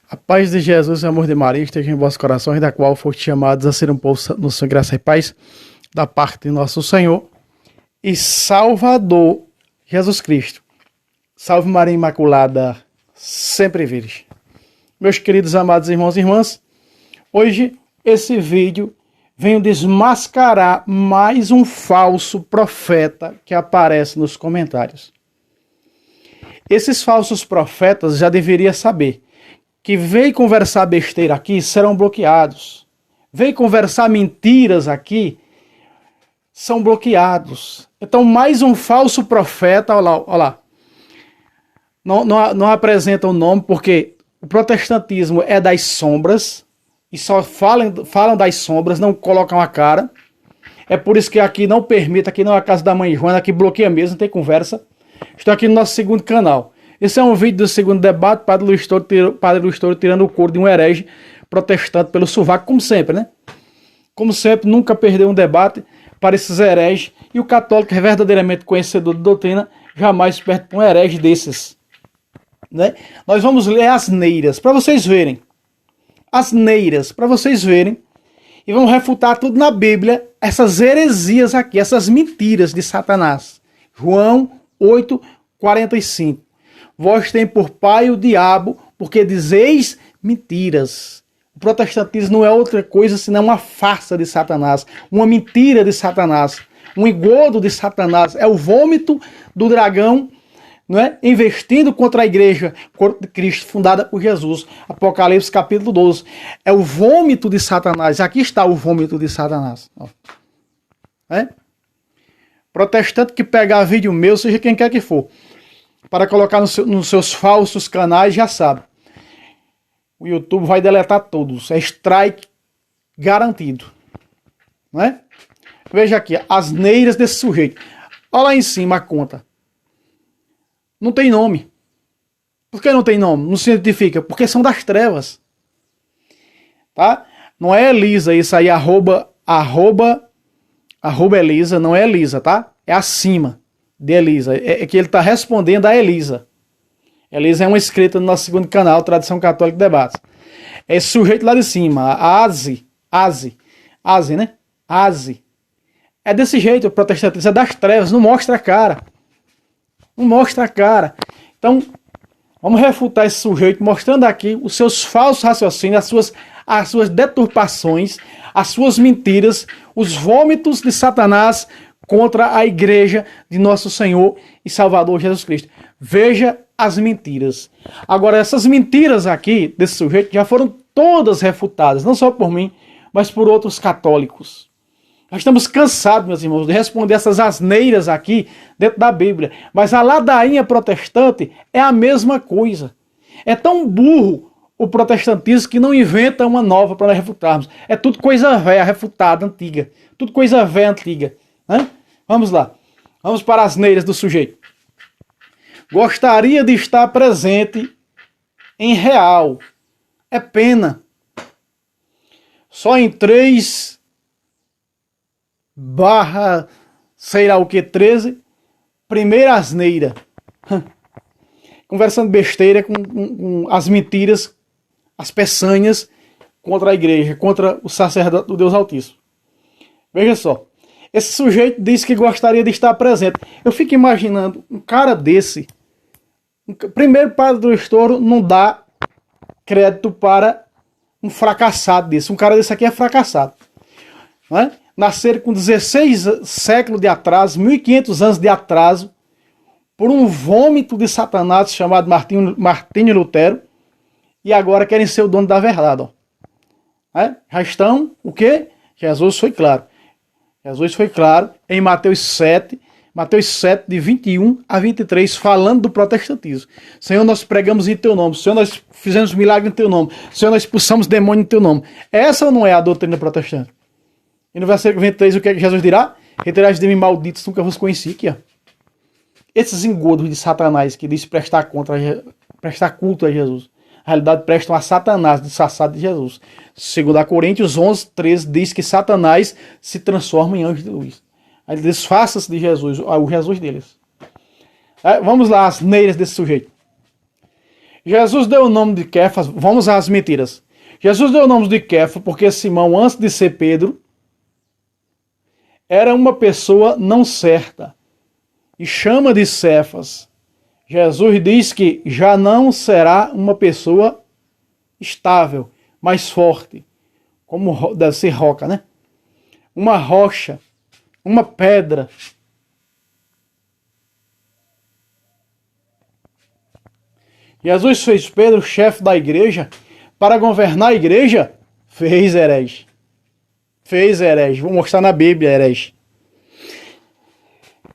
A paz de Jesus e o amor de Maria estejam em vossos corações, da qual foste chamados a ser um povo no sangue, graça e paz, da parte de nosso Senhor e Salvador Jesus Cristo. Salve Maria Imaculada, sempre virgem. Meus queridos amados irmãos e irmãs, hoje esse vídeo vem desmascarar mais um falso profeta que aparece nos comentários. Esses falsos profetas já deveriam saber que veio conversar besteira aqui, serão bloqueados. Veio conversar mentiras aqui, são bloqueados. Então, mais um falso profeta, olha lá. Não apresenta o nome, porque o protestantismo é das sombras, e só falam das sombras, não colocam a cara. É por isso que aqui não permite, aqui não é a casa da mãe Joana, aqui bloqueia mesmo, não tem conversa. Estou aqui no nosso segundo canal. Esse é um vídeo do segundo debate, Padre Luiz Toro tirando o couro de um herege protestante pelo sovaco, como sempre, né? Como sempre, nunca perdeu um debate para esses hereges, e o católico é verdadeiramente conhecedor de doutrina, jamais perde um herege desses. Né? Nós vamos ler asneiras, para vocês verem. Asneiras, para vocês verem. E vamos refutar tudo na Bíblia, essas heresias aqui, essas mentiras de Satanás. João 8:45. Vós tem por pai o diabo, porque dizeis mentiras. O protestantismo não é outra coisa senão uma farsa de Satanás, uma mentira de Satanás, um engodo de Satanás. É o vômito do dragão, não é? Investindo contra a igreja, corpo de Cristo, fundada por Jesus. Apocalipse capítulo 12. É o vômito de Satanás. Aqui está o vômito de Satanás. É? Protestante que pegar vídeo meu, seja quem quer que for, para colocar nos seus falsos canais, já sabe. O YouTube vai deletar todos. É strike garantido. Não é? Veja aqui, as asneiras desse sujeito. Olha lá em cima a conta. Não tem nome. Por que não tem nome? Não se identifica. Porque são das trevas. Tá? Não é Elisa, isso aí, arroba Elisa, não é Elisa, tá? É acima de Elisa. É que ele está respondendo a Elisa. Elisa é uma inscrita no nosso segundo canal, Tradição Católica Debates. É esse sujeito lá de cima, a Asi, né? Asi. É desse jeito, o protestantismo é das trevas, não mostra a cara. Não mostra a cara. Então, vamos refutar esse sujeito, mostrando aqui os seus falsos raciocínios, as suas deturpações, as suas mentiras, os vômitos de Satanás contra a igreja de nosso Senhor e Salvador Jesus Cristo. Veja as mentiras. Agora, essas mentiras aqui desse sujeito já foram todas refutadas, não só por mim, mas por outros católicos. Nós estamos cansados, meus irmãos, de responder essas asneiras aqui dentro da Bíblia. Mas a ladainha protestante é a mesma coisa. É tão burro o protestantismo que não inventa uma nova para nós refutarmos. É tudo coisa velha, refutada, antiga. Tudo coisa velha, antiga. Né? Vamos lá. Vamos para as asneiras do sujeito. Gostaria de estar presente em real. É pena. Só em 3 barra, sei lá o que, 13, primeira asneira. Conversando besteira com as mentiras, as peçanhas contra a igreja, contra o sacerdote do Deus Altíssimo. Veja só. Esse sujeito disse que gostaria de estar presente. Eu fico imaginando um cara desse. Primeiro, Padre Luiz Toro não dá crédito para um fracassado desse. Um cara desse aqui é fracassado. Não é? Nasceram com 16 séculos de atraso, 1500 anos de atraso, por um vômito de Satanás chamado Martinho Lutero, e agora querem ser o dono da verdade. Ó. É? Já estão, o quê? Jesus foi claro. Jesus foi claro em Mateus 7, de 21 a 23, falando do protestantismo. Senhor, nós pregamos em teu nome. Senhor, nós fizemos milagre em teu nome. Senhor, nós expulsamos demônio em teu nome. Essa ou não é a doutrina protestante? E no versículo 23, o que é que Jesus dirá? Retirai de mim, malditos, nunca vos conheci. Aqui, ó. Esses engodos de Satanás que diz prestar culto a Jesus. Na realidade, prestam a Satanás, disfarçado de Jesus. 2 Coríntios 11, 13 diz que Satanás se transforma em anjo de luz. Aí disfarça-se de Jesus, o Jesus deles. Vamos lá, as neiras desse sujeito. Jesus deu o nome de Kefas, vamos às mentiras. Jesus deu o nome de Kefas porque Simão, antes de ser Pedro, era uma pessoa não certa. E chama de Cefas. Jesus diz que já não será uma pessoa estável, mais forte. Como deve ser roca, né? Uma rocha, uma pedra. Jesus fez Pedro chefe da igreja para governar a igreja? Fez, herege. Fez, herege. Vou mostrar na Bíblia, herege.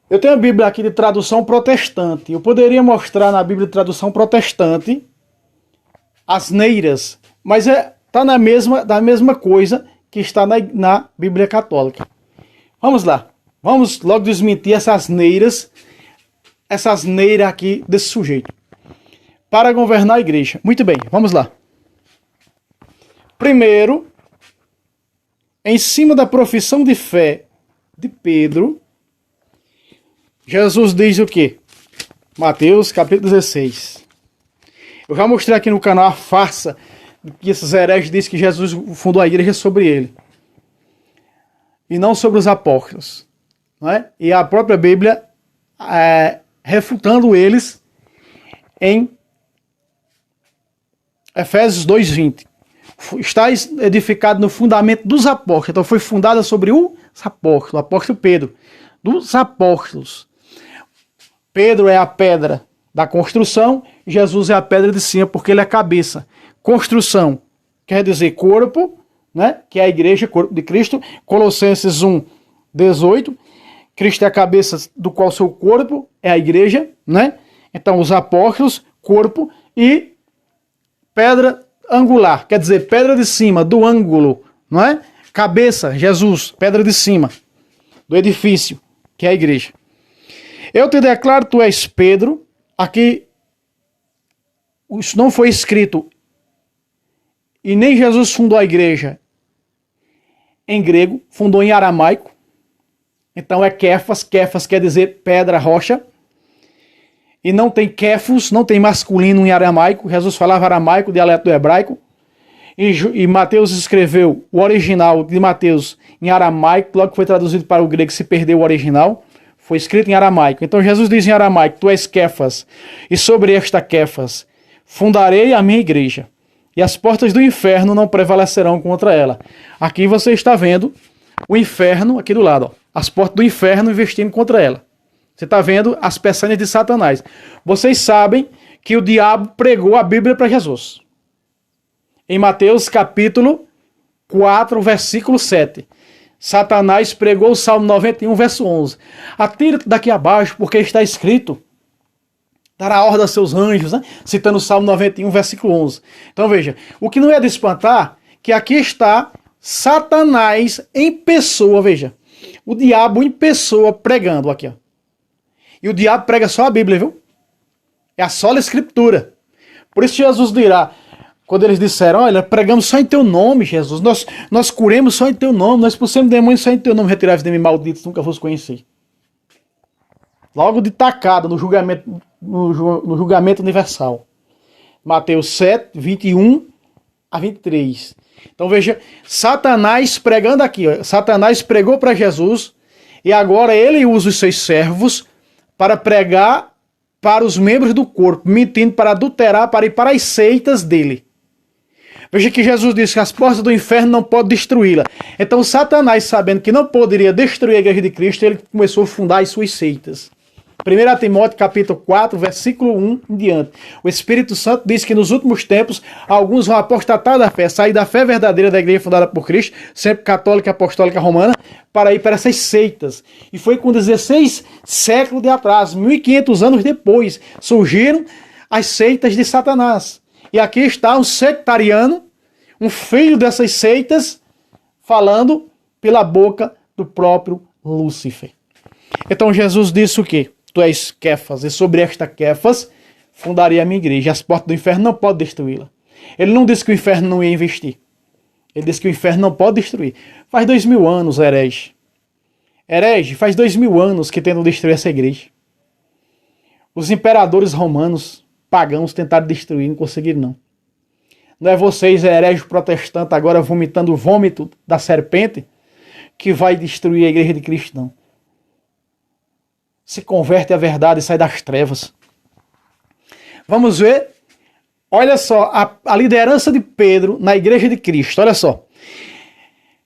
Eu tenho a Bíblia aqui de tradução protestante. Eu poderia mostrar na Bíblia de tradução protestante asneiras, mas está na mesma coisa que está na Bíblia católica. Vamos lá. Vamos logo desmentir essas asneira aqui desse sujeito. Para governar a igreja. Muito bem, vamos lá. Primeiro, em cima da profissão de fé de Pedro, Jesus diz o quê? Mateus capítulo 16. Eu já mostrei aqui no canal a farsa que esses hereges dizem que Jesus fundou a igreja sobre ele. E não sobre os apóstolos. Não é? E a própria Bíblia refutando eles em Efésios 2:20. Está edificado no fundamento dos apóstolos. Então foi fundada sobre os apóstolos, o apóstolo Pedro. Dos apóstolos. Pedro é a pedra da construção, Jesus é a pedra de cima, porque ele é a cabeça. Construção quer dizer corpo, né? Que é a igreja, corpo de Cristo. Colossenses 1:18. Cristo é a cabeça do qual seu corpo é a igreja, né? Então os apóstolos, corpo, e pedra angular, quer dizer pedra de cima, do ângulo, não é? Cabeça, Jesus, pedra de cima do edifício, que é a igreja. Eu te declaro, tu és Pedro. Aqui, isso não foi escrito, e nem Jesus fundou a igreja em grego, fundou em aramaico. Então é Kefas, Kefas quer dizer pedra, rocha. E não tem Kefos, não tem masculino em aramaico. Jesus falava aramaico, dialeto do hebraico. E Mateus escreveu o original de Mateus em aramaico, logo que foi traduzido para o grego, se perdeu o original. Foi escrito em aramaico. Então Jesus diz em aramaico, tu és Kefas, e sobre esta Kefas fundarei a minha igreja, e as portas do inferno não prevalecerão contra ela. Aqui você está vendo o inferno, aqui do lado, ó, as portas do inferno investindo contra ela. Você está vendo as peçanhas de Satanás. Vocês sabem que o diabo pregou a Bíblia para Jesus. Em Mateus capítulo 4, versículo 7. Satanás pregou o Salmo 91, verso 11. Atira-te daqui abaixo, porque está escrito, dará ordem aos seus anjos, né? Citando o Salmo 91, versículo 11. Então veja, o que não é de espantar, que aqui está Satanás em pessoa, veja. O diabo em pessoa pregando aqui, ó. E o diabo prega só a Bíblia, viu? É a sola escritura. Por isso Jesus dirá, quando eles disseram, olha, pregamos só em teu nome, Jesus, nós curemos só em teu nome, nós expulsamos demônios só em teu nome, retirai-vos de mim, malditos, nunca vos conheci. Logo de tacada no julgamento universal. Mateus 7, 21 a 23. Então veja, Satanás pregando aqui, ó, Satanás pregou para Jesus, e agora ele usa os seus servos para pregar para os membros do corpo, mentindo para adulterar, para ir para as seitas dele. Veja que Jesus disse que as portas do inferno não podem destruí-la. Então Satanás, sabendo que não poderia destruir a igreja de Cristo, ele começou a fundar as suas seitas. 1 Timóteo capítulo 4, versículo 1 em diante. O Espírito Santo diz que nos últimos tempos alguns vão apostatar da fé, sair da fé verdadeira da igreja fundada por Cristo, sempre católica e apostólica romana, para ir para essas seitas. E foi com 16 séculos de atraso, 1500 anos depois, surgiram as seitas de Satanás. E aqui está um sectariano, um filho dessas seitas, falando pela boca do próprio Lúcifer. Então Jesus disse o quê? Tu és Kefas, e sobre esta Kefas fundaria a minha igreja. As portas do inferno não podem destruí-la. Ele não disse que o inferno não ia investir. Ele disse que o inferno não pode destruir. Faz 2000 anos, herege. Herege, faz 2000 anos que tentam destruir essa igreja. Os imperadores romanos pagãos tentaram destruir, não conseguiram não. Não é vocês, hereges protestantes, agora vomitando o vômito da serpente, que vai destruir a igreja de Cristo, não. Se converte à verdade e sai das trevas. Vamos ver, olha só, a liderança de Pedro na igreja de Cristo, olha só.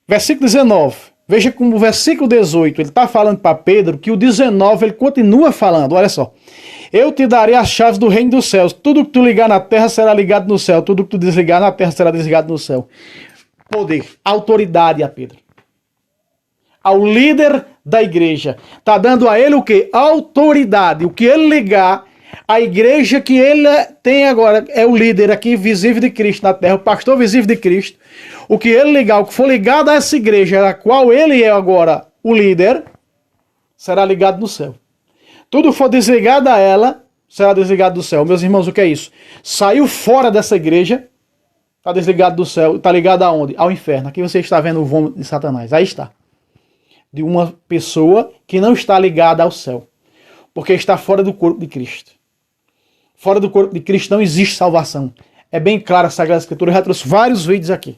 Versículo 19, veja como o versículo 18, ele está falando para Pedro, que o 19 ele continua falando, olha só. Eu te darei as chaves do reino dos céus, tudo que tu ligar na terra será ligado no céu, tudo que tu desligar na terra será desligado no céu. Poder, autoridade a Pedro. Ao líder da igreja. Está dando a ele o quê? Autoridade. O que ele ligar, a igreja que ele tem agora é o líder aqui visível de Cristo na terra, o pastor visível de Cristo. O que ele ligar, o que for ligado a essa igreja, a qual ele é agora o líder, será ligado no céu. Tudo for desligado a ela, será desligado do céu. Meus irmãos, o que é isso? Saiu fora dessa igreja, está desligado do céu, está ligado aonde? Ao inferno. Aqui você está vendo o vômito de Satanás. Aí está. De uma pessoa que não está ligada ao céu. Porque está fora do corpo de Cristo. Fora do corpo de Cristo não existe salvação. É bem claro a Sagrada Escritura. Eu já trouxe vários vídeos aqui.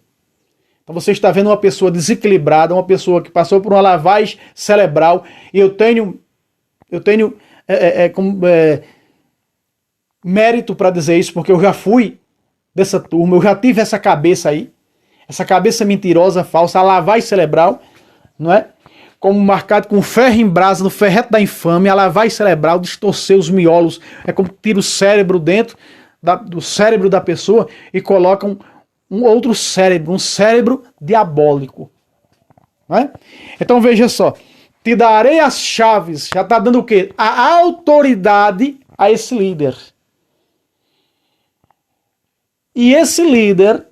Então você está vendo uma pessoa desequilibrada, uma pessoa que passou por uma lavagem cerebral. E eu tenho mérito para dizer isso, porque eu já fui dessa turma, eu já tive essa cabeça aí. Essa cabeça mentirosa, falsa, a lavagem cerebral, não é? Como marcado com ferro em brasa no ferrete da infâmia, a lavagem cerebral, distorcer os miolos, é como tira o cérebro dentro do cérebro da pessoa e colocam um outro cérebro, um cérebro diabólico. Não é? Então veja só, te darei as chaves, já está dando o quê? A autoridade a esse líder. E esse líder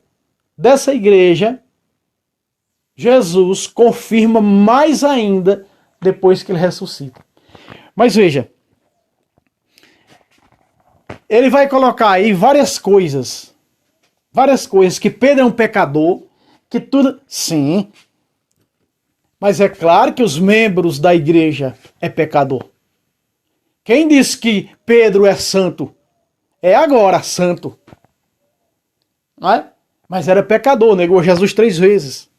dessa igreja, Jesus confirma mais ainda depois que ele ressuscita. Mas veja, ele vai colocar aí várias coisas que Pedro é um pecador, que tudo, sim, mas é claro que os membros da igreja é pecador. Quem diz que Pedro é santo? É agora santo. Não é? Mas era pecador, negou Jesus 3 vezes.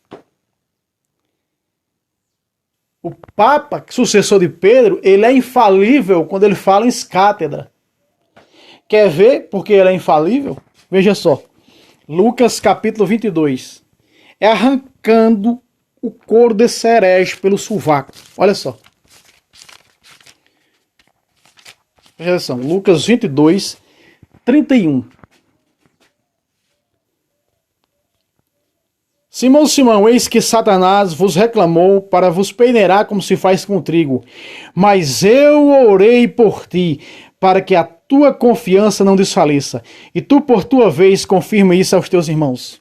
O Papa, sucessor de Pedro, ele é infalível quando ele fala em escátedra. Quer ver porque ele é infalível? Veja só. Lucas capítulo 22. É arrancando o couro desse herege pelo sovaco. Olha só. Veja só. Lucas 22, 31. Simão, Simão, eis que Satanás vos reclamou para vos peneirar como se faz com trigo. Mas eu orei por ti, para que a tua confiança não desfaleça. E tu, por tua vez, confirma isso aos teus irmãos.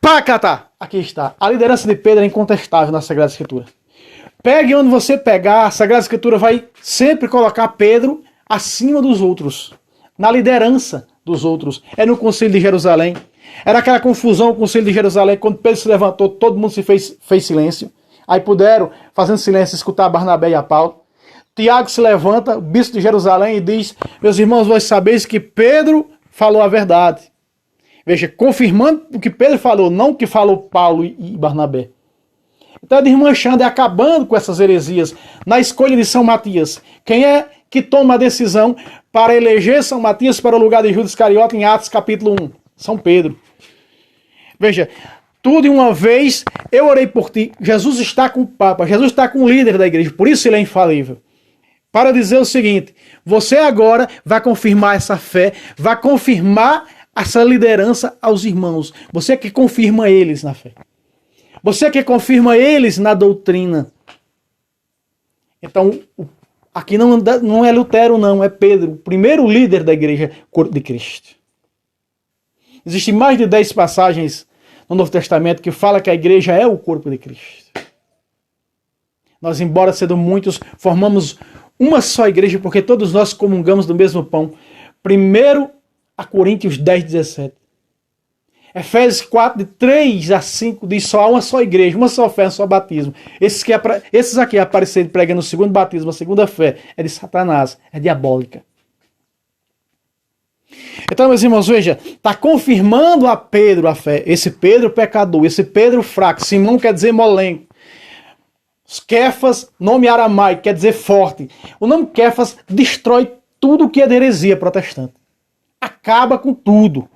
Pacatá! Aqui está. A liderança de Pedro é incontestável na Sagrada Escritura. Pegue onde você pegar, a Sagrada Escritura vai sempre colocar Pedro acima dos outros. Na liderança dos outros. É no Concílio de Jerusalém. Era aquela confusão no Concílio de Jerusalém, quando Pedro se levantou, todo mundo se fez silêncio. Aí puderam, fazendo silêncio, escutar Barnabé e a Paulo. Tiago se levanta, o bispo de Jerusalém, e diz: meus irmãos, vós sabeis que Pedro falou a verdade. Veja, confirmando o que Pedro falou, não o que falou Paulo e Barnabé. Então, desmanchando e acabando com essas heresias na escolha de São Matias. Quem é que toma a decisão para eleger São Matias para o lugar de Judas Iscariote em Atos capítulo 1? São Pedro. Veja, tudo de uma vez, eu orei por ti. Jesus está com o Papa, Jesus está com o líder da igreja, por isso ele é infalível. Para dizer o seguinte, você agora vai confirmar essa fé, vai confirmar essa liderança aos irmãos. Você que confirma eles na fé. Você que confirma eles na doutrina. Então, aqui não é Lutero, não, é Pedro, o primeiro líder da igreja, corpo de Cristo. Existem mais de 10 passagens no Novo Testamento que fala que a igreja é o corpo de Cristo. Nós, embora sendo muitos, formamos uma só igreja porque todos nós comungamos do mesmo pão. 1 Coríntios 10, 17. Efésios 4, de 3 a 5, diz só há uma só igreja, uma só fé, um só batismo. Esses aqui aparecendo pregando o segundo batismo, a segunda fé, é de Satanás, é diabólica. Então, meus irmãos, veja, está confirmando a Pedro a fé. Esse Pedro pecador, esse Pedro fraco. Simão quer dizer molenco. Kefas, nome aramaico, quer dizer forte. O nome Kefas destrói tudo que é de heresia protestante. Acaba com tudo.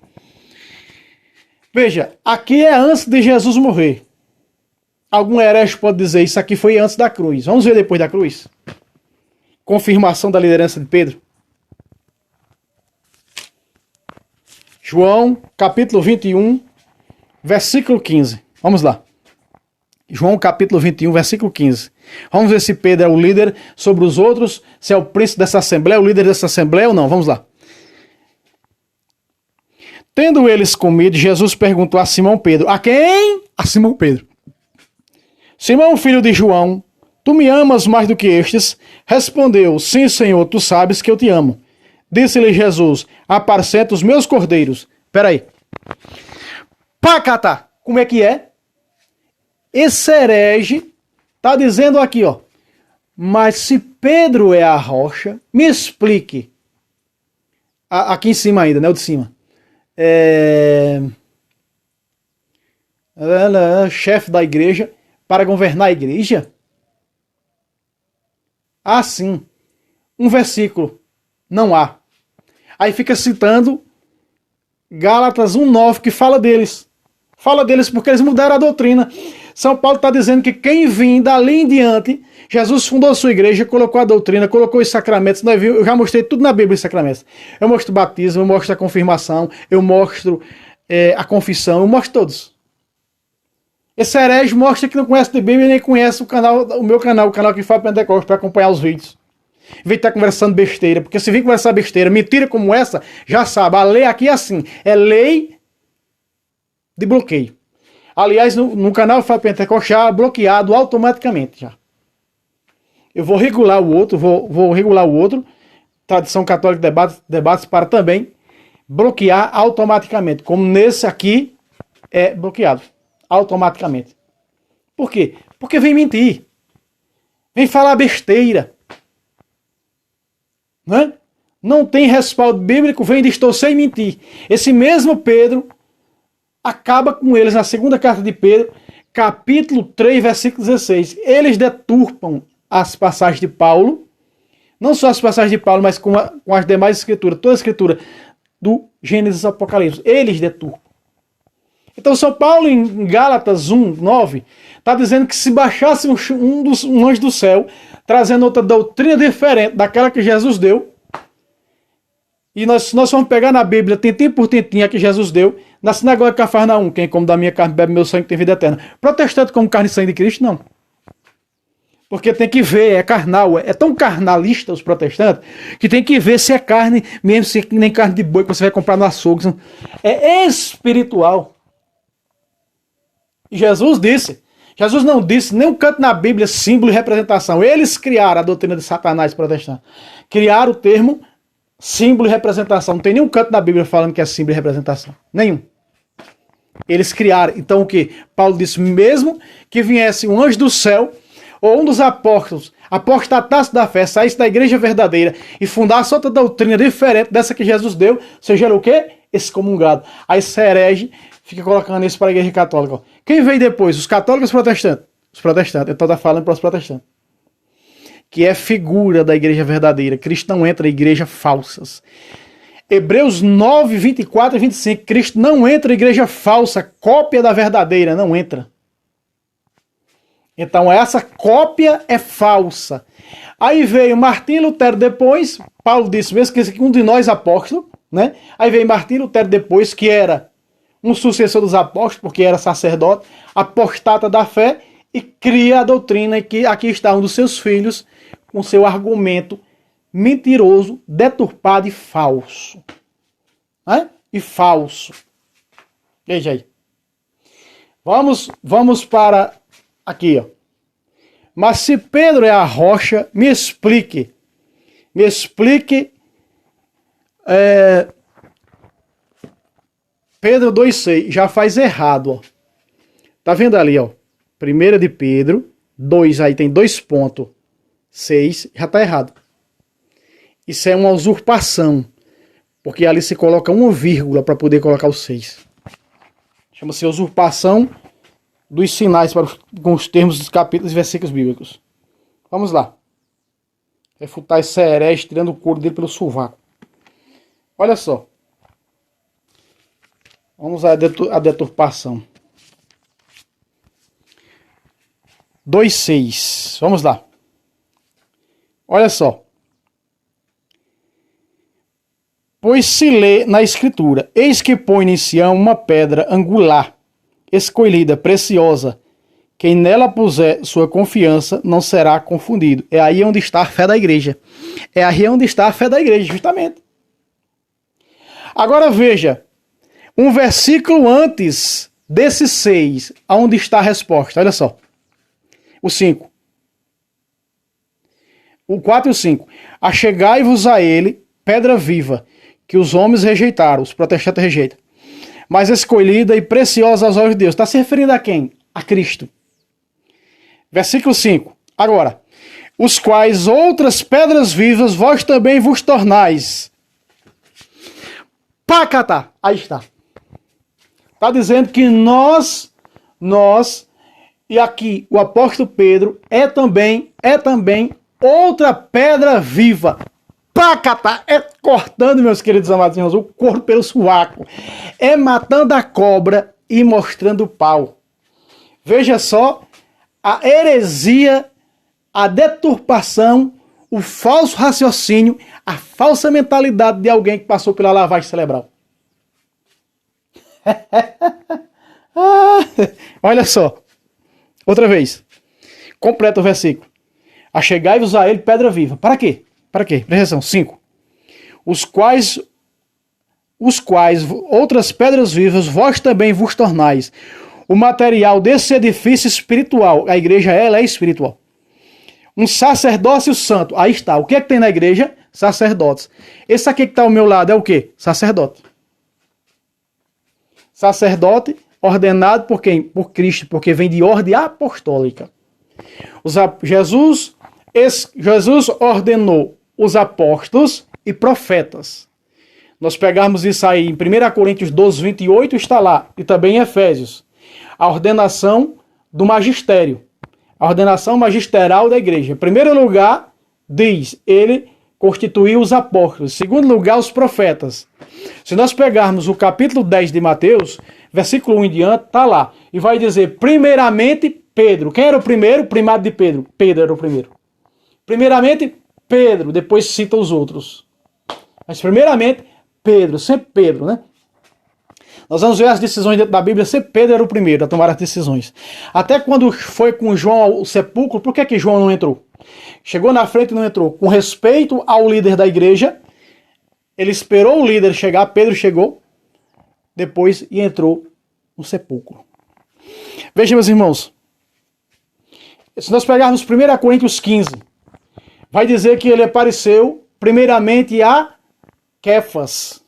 Veja, aqui é antes de Jesus morrer. Algum herege pode dizer, isso aqui foi antes da cruz. Vamos ver depois da cruz. Confirmação da liderança de Pedro. João, capítulo 21, versículo 15. Vamos lá. João, capítulo 21, versículo 15. Vamos ver se Pedro é o líder sobre os outros, se é o príncipe dessa assembleia, o líder dessa assembleia ou não. Vamos lá. Tendo eles comido, Jesus perguntou a Simão Pedro. A quem? A Simão Pedro. Simão, filho de João, tu me amas mais do que estes? Respondeu, sim, Senhor, tu sabes que eu te amo. Disse-lhe Jesus, apacenta os meus cordeiros. Peraí. Pacatá. Como é que é? Esse herege está dizendo aqui, ó. Mas se Pedro é a rocha, me explique. Aqui em cima ainda, né? O de cima. Chefe da igreja para governar a igreja? Ah, sim. Um versículo. Não há. Aí fica citando Gálatas 1:9 que fala deles. Fala deles porque eles mudaram a doutrina. São Paulo está dizendo que quem vir dali em diante, Jesus fundou a sua igreja, colocou a doutrina, colocou os sacramentos. Eu já mostrei tudo na Bíblia os sacramentos. Eu mostro o batismo, eu mostro a confirmação, eu mostro a confissão, eu mostro todos. Esse herege mostra que não conhece de Bíblia nem conhece o meu canal, o canal que fala Pentecostes, para acompanhar os vídeos. Em vez de estar conversando besteira, porque se vir conversar besteira, mentira como essa, já sabe, a lei aqui é assim, é lei de bloqueio. Aliás, no canal Fábio Pentecostes já bloqueado automaticamente já. Eu vou regular o outro, vou regular o outro, Tradição Católica Debates para também bloquear automaticamente, como nesse aqui é bloqueado automaticamente. Por quê? Porque vem mentir. Vem falar besteira. Né? Não tem respaldo bíblico, vem distorcer e mentir. Esse mesmo Pedro acaba com eles na segunda carta de Pedro, capítulo 3, versículo 16. Eles deturpam as passagens de Paulo, não só as passagens de Paulo, mas com as demais escrituras, toda a escritura do Gênesis ao Apocalipse. Eles deturpam. Então São Paulo em Gálatas 1:9 está dizendo que se baixasse um anjo do céu, trazendo outra doutrina diferente daquela que Jesus deu, e nós vamos pegar na Bíblia, tentinho por tentinho, a que Jesus deu, na sinagoga de Cafarnaum, quem come da minha carne, bebe meu sangue, tem vida eterna. Protestante como carne e sangue de Cristo, não. Porque tem que ver, é carnal, é tão carnalista os protestantes, que tem que ver se é carne, mesmo se nem carne de boi que você vai comprar no açougue. É espiritual. E Jesus não disse nem um canto na Bíblia, símbolo e representação. Eles criaram a doutrina de Satanás protestante. Criaram o termo símbolo e representação. Não tem nenhum canto na Bíblia falando que é símbolo e representação. Nenhum. Eles criaram. Então o que? Paulo disse, mesmo que viesse um anjo do céu, ou um dos apóstolos, apostatasse da fé, saísse da igreja verdadeira e fundasse outra doutrina diferente dessa que Jesus deu, seja o quê? Excomungado. Aí esse herege fica colocando isso para a igreja católica. Quem veio depois? Os católicos ou os protestantes? Os protestantes. Então está falando para os protestantes. Que é figura da igreja verdadeira. Cristo não entra em igrejas falsas. Hebreus 9, 24 e 25. Cristo não entra em igreja falsa, cópia da verdadeira. Não entra. Então essa cópia é falsa. Aí veio Martim Lutero depois. Paulo disse mesmo que um de nós apóstolo, né? Aí veio Martim Lutero depois, que era um sucessor dos apóstolos, porque era sacerdote, apostata da fé, e cria a doutrina que aqui está um dos seus filhos com seu argumento mentiroso, deturpado e falso. Né? E falso. Veja aí. Vamos para aqui, ó. Mas se Pedro é a rocha, me explique. Me explique. Pedro 2,6 já faz errado, ó. Tá vendo ali, ó? 1 de Pedro 2, aí tem 2,6, já tá errado. Isso é uma usurpação. porque ali se coloca uma vírgula para poder colocar o 6. Chama-se usurpação dos sinais com os termos dos capítulos e versículos bíblicos. Vamos lá. Refutar esse herege tirando o couro dele pelo sovaco. Olha só. Vamos à deturpação. 2,6. Vamos lá. Olha só. Pois se lê na Escritura, eis que põe em Sião uma pedra angular, escolhida, preciosa. Quem nela puser sua confiança não será confundido. É aí onde está a fé da igreja. É aí onde está a fé da igreja, justamente. Agora veja, um versículo antes desse 6, onde está a resposta. Olha só. O 5. O 4 e o 5. Achegai-vos a ele, pedra viva, que os homens rejeitaram, os protestantes rejeitam, mas escolhida e preciosa aos olhos de Deus. Está se referindo a quem? A Cristo. Versículo 5. Agora, os quais outras pedras vivas vós também vos tornais. Pacatá. Aí está. Está dizendo que nós, e aqui o apóstolo Pedro é também outra pedra viva. Pacatá, é cortando, meus queridos amados irmãos, o corpo pelo sovaco. É matando a cobra e mostrando o pau. Veja só a heresia, a deturpação, o falso raciocínio, a falsa mentalidade de alguém que passou pela lavagem cerebral. Olha só. Outra vez. Completa o versículo. Achegai-vos a ele, pedra viva. Para quê? Para quê? Presta atenção. 5. Os quais outras pedras vivas vós também vos tornais. O material desse edifício espiritual. A igreja, ela é espiritual. Um sacerdócio santo. Aí está. O que é que tem na igreja? Sacerdotes. Esse aqui que está ao meu lado é o quê? Sacerdote. Sacerdote ordenado por quem? Por Cristo, porque vem de ordem apostólica. Jesus ordenou os apóstolos e profetas. Nós pegarmos isso aí em 1 Coríntios 12, 28, está lá. E também em Efésios. A ordenação do magistério. A ordenação magisterial da igreja. Em primeiro lugar, diz, ele constituiu os apóstolos. Em segundo lugar, os profetas. Se nós pegarmos o capítulo 10 de Mateus, versículo 1 em diante, está lá. E vai dizer, primeiramente, Pedro. Quem era o primeiro? Primado de Pedro. Pedro era o primeiro. Primeiramente, Pedro. Depois cita os outros. Mas primeiramente, Pedro. Sempre Pedro, né? Nós vamos ver as decisões dentro da Bíblia. Sempre Pedro era o primeiro a tomar as decisões. Até quando foi com João ao sepulcro, por que João não entrou? Chegou na frente e não entrou. Com respeito ao líder da igreja, ele esperou o líder chegar, Pedro chegou, depois e entrou no sepulcro. Vejam, meus irmãos. Se nós pegarmos 1 Coríntios 15, vai dizer que ele apareceu primeiramente a Quefas.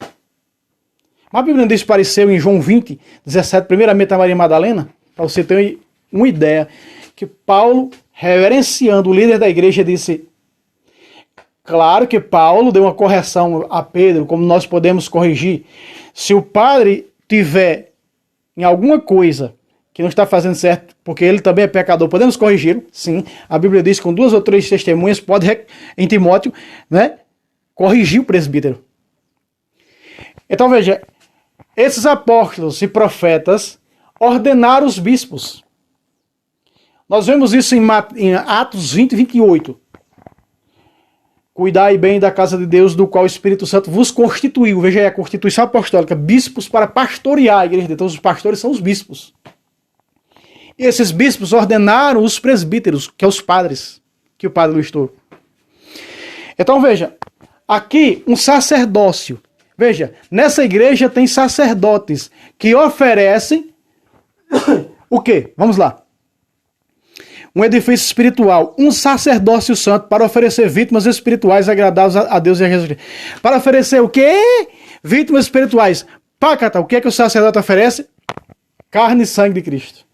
Mas a Bíblia não diz que apareceu em João 20, 17, primeiramente a Maria Madalena? Para você ter uma ideia, que Paulo, reverenciando o líder da igreja, disse... Claro que Paulo deu uma correção a Pedro, como nós podemos corrigir. Se o padre tiver em alguma coisa que não está fazendo certo, porque ele também é pecador, podemos corrigi-lo? Sim. A Bíblia diz que com 2 ou 3 testemunhas pode, em Timóteo, né, corrigir o presbítero. Então veja, esses apóstolos e profetas ordenaram os bispos. Nós vemos isso em Atos 20 e 28. Cuidai bem da casa de Deus, do qual o Espírito Santo vos constituiu. Veja aí a Constituição Apostólica. Bispos para pastorear a igreja de Deus. Então os pastores são os bispos. E esses bispos ordenaram os presbíteros, que é os padres, que o padre listou. Então veja, aqui um sacerdócio. Veja, nessa igreja tem sacerdotes que oferecem o quê? Vamos lá. Um edifício espiritual, um sacerdócio santo para oferecer vítimas espirituais agradáveis a Deus e a Jesus. Para oferecer o quê? Vítimas espirituais. Pacata, o que é que o sacerdote oferece? Carne e sangue de Cristo.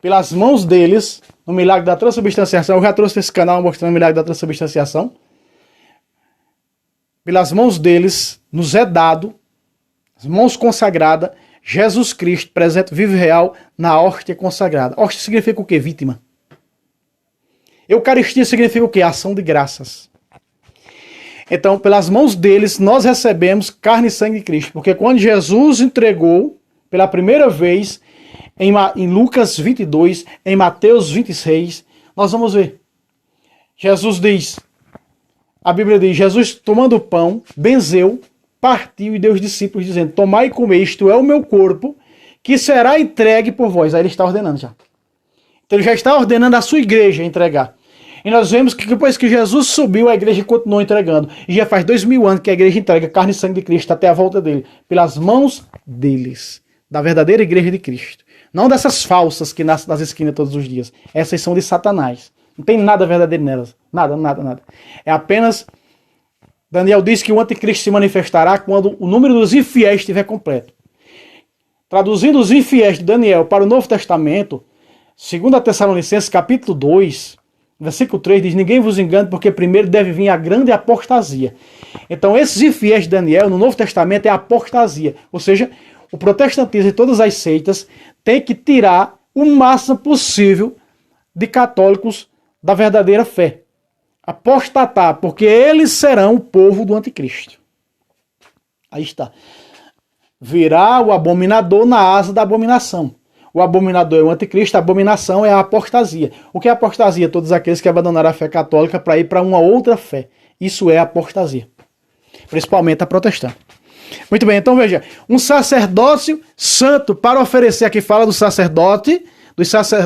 Pelas mãos deles, no milagre da transubstanciação, eu já trouxe esse canal mostrando o milagre da transubstanciação. pelas mãos deles, nos é dado, as mãos consagradas, Jesus Cristo, presente vivo e real, na hóstia consagrada. Hóstia significa o quê? Vítima. Eucaristia significa o quê? Ação de graças. Então, pelas mãos deles, nós recebemos carne e sangue de Cristo. Porque quando Jesus entregou, pela primeira vez, em Lucas 22, em Mateus 26, nós vamos ver. Jesus diz, a Bíblia diz, Jesus tomando o pão, benzeu, partiu e deu aos discípulos, dizendo, tomai e comei, isto é o meu corpo, que será entregue por vós. Aí ele está ordenando já. Então ele já está ordenando a sua igreja a entregar. E nós vemos que depois que Jesus subiu, a igreja continuou entregando. E já faz 2000 anos que a igreja entrega carne e sangue de Cristo até a volta dele. Pelas mãos deles. Da verdadeira igreja de Cristo. Não dessas falsas que nascem das esquinas todos os dias. Essas são de Satanás. Não tem nada verdadeiro nelas. Nada, nada, nada. É apenas... Daniel diz que o anticristo se manifestará quando o número dos infiéis estiver completo. Traduzindo os infiéis de Daniel para o Novo Testamento, 2 Tessalonicenses capítulo 2, versículo 3 diz, ninguém vos engane, porque primeiro deve vir a grande apostasia. Então esses infiéis de Daniel no Novo Testamento é a apostasia. Ou seja, o protestantismo e todas as seitas têm que tirar o máximo possível de católicos da verdadeira fé. Apostatar, porque eles serão o povo do anticristo. Aí está. Virá o abominador na asa da abominação. O abominador é o anticristo, a abominação é a apostasia. O que é apostasia? Todos aqueles que abandonaram a fé católica para ir para uma outra fé. Isso é apostasia. Principalmente a protestante. Muito bem, então veja. Um sacerdócio santo para oferecer, aqui fala do sacerdote,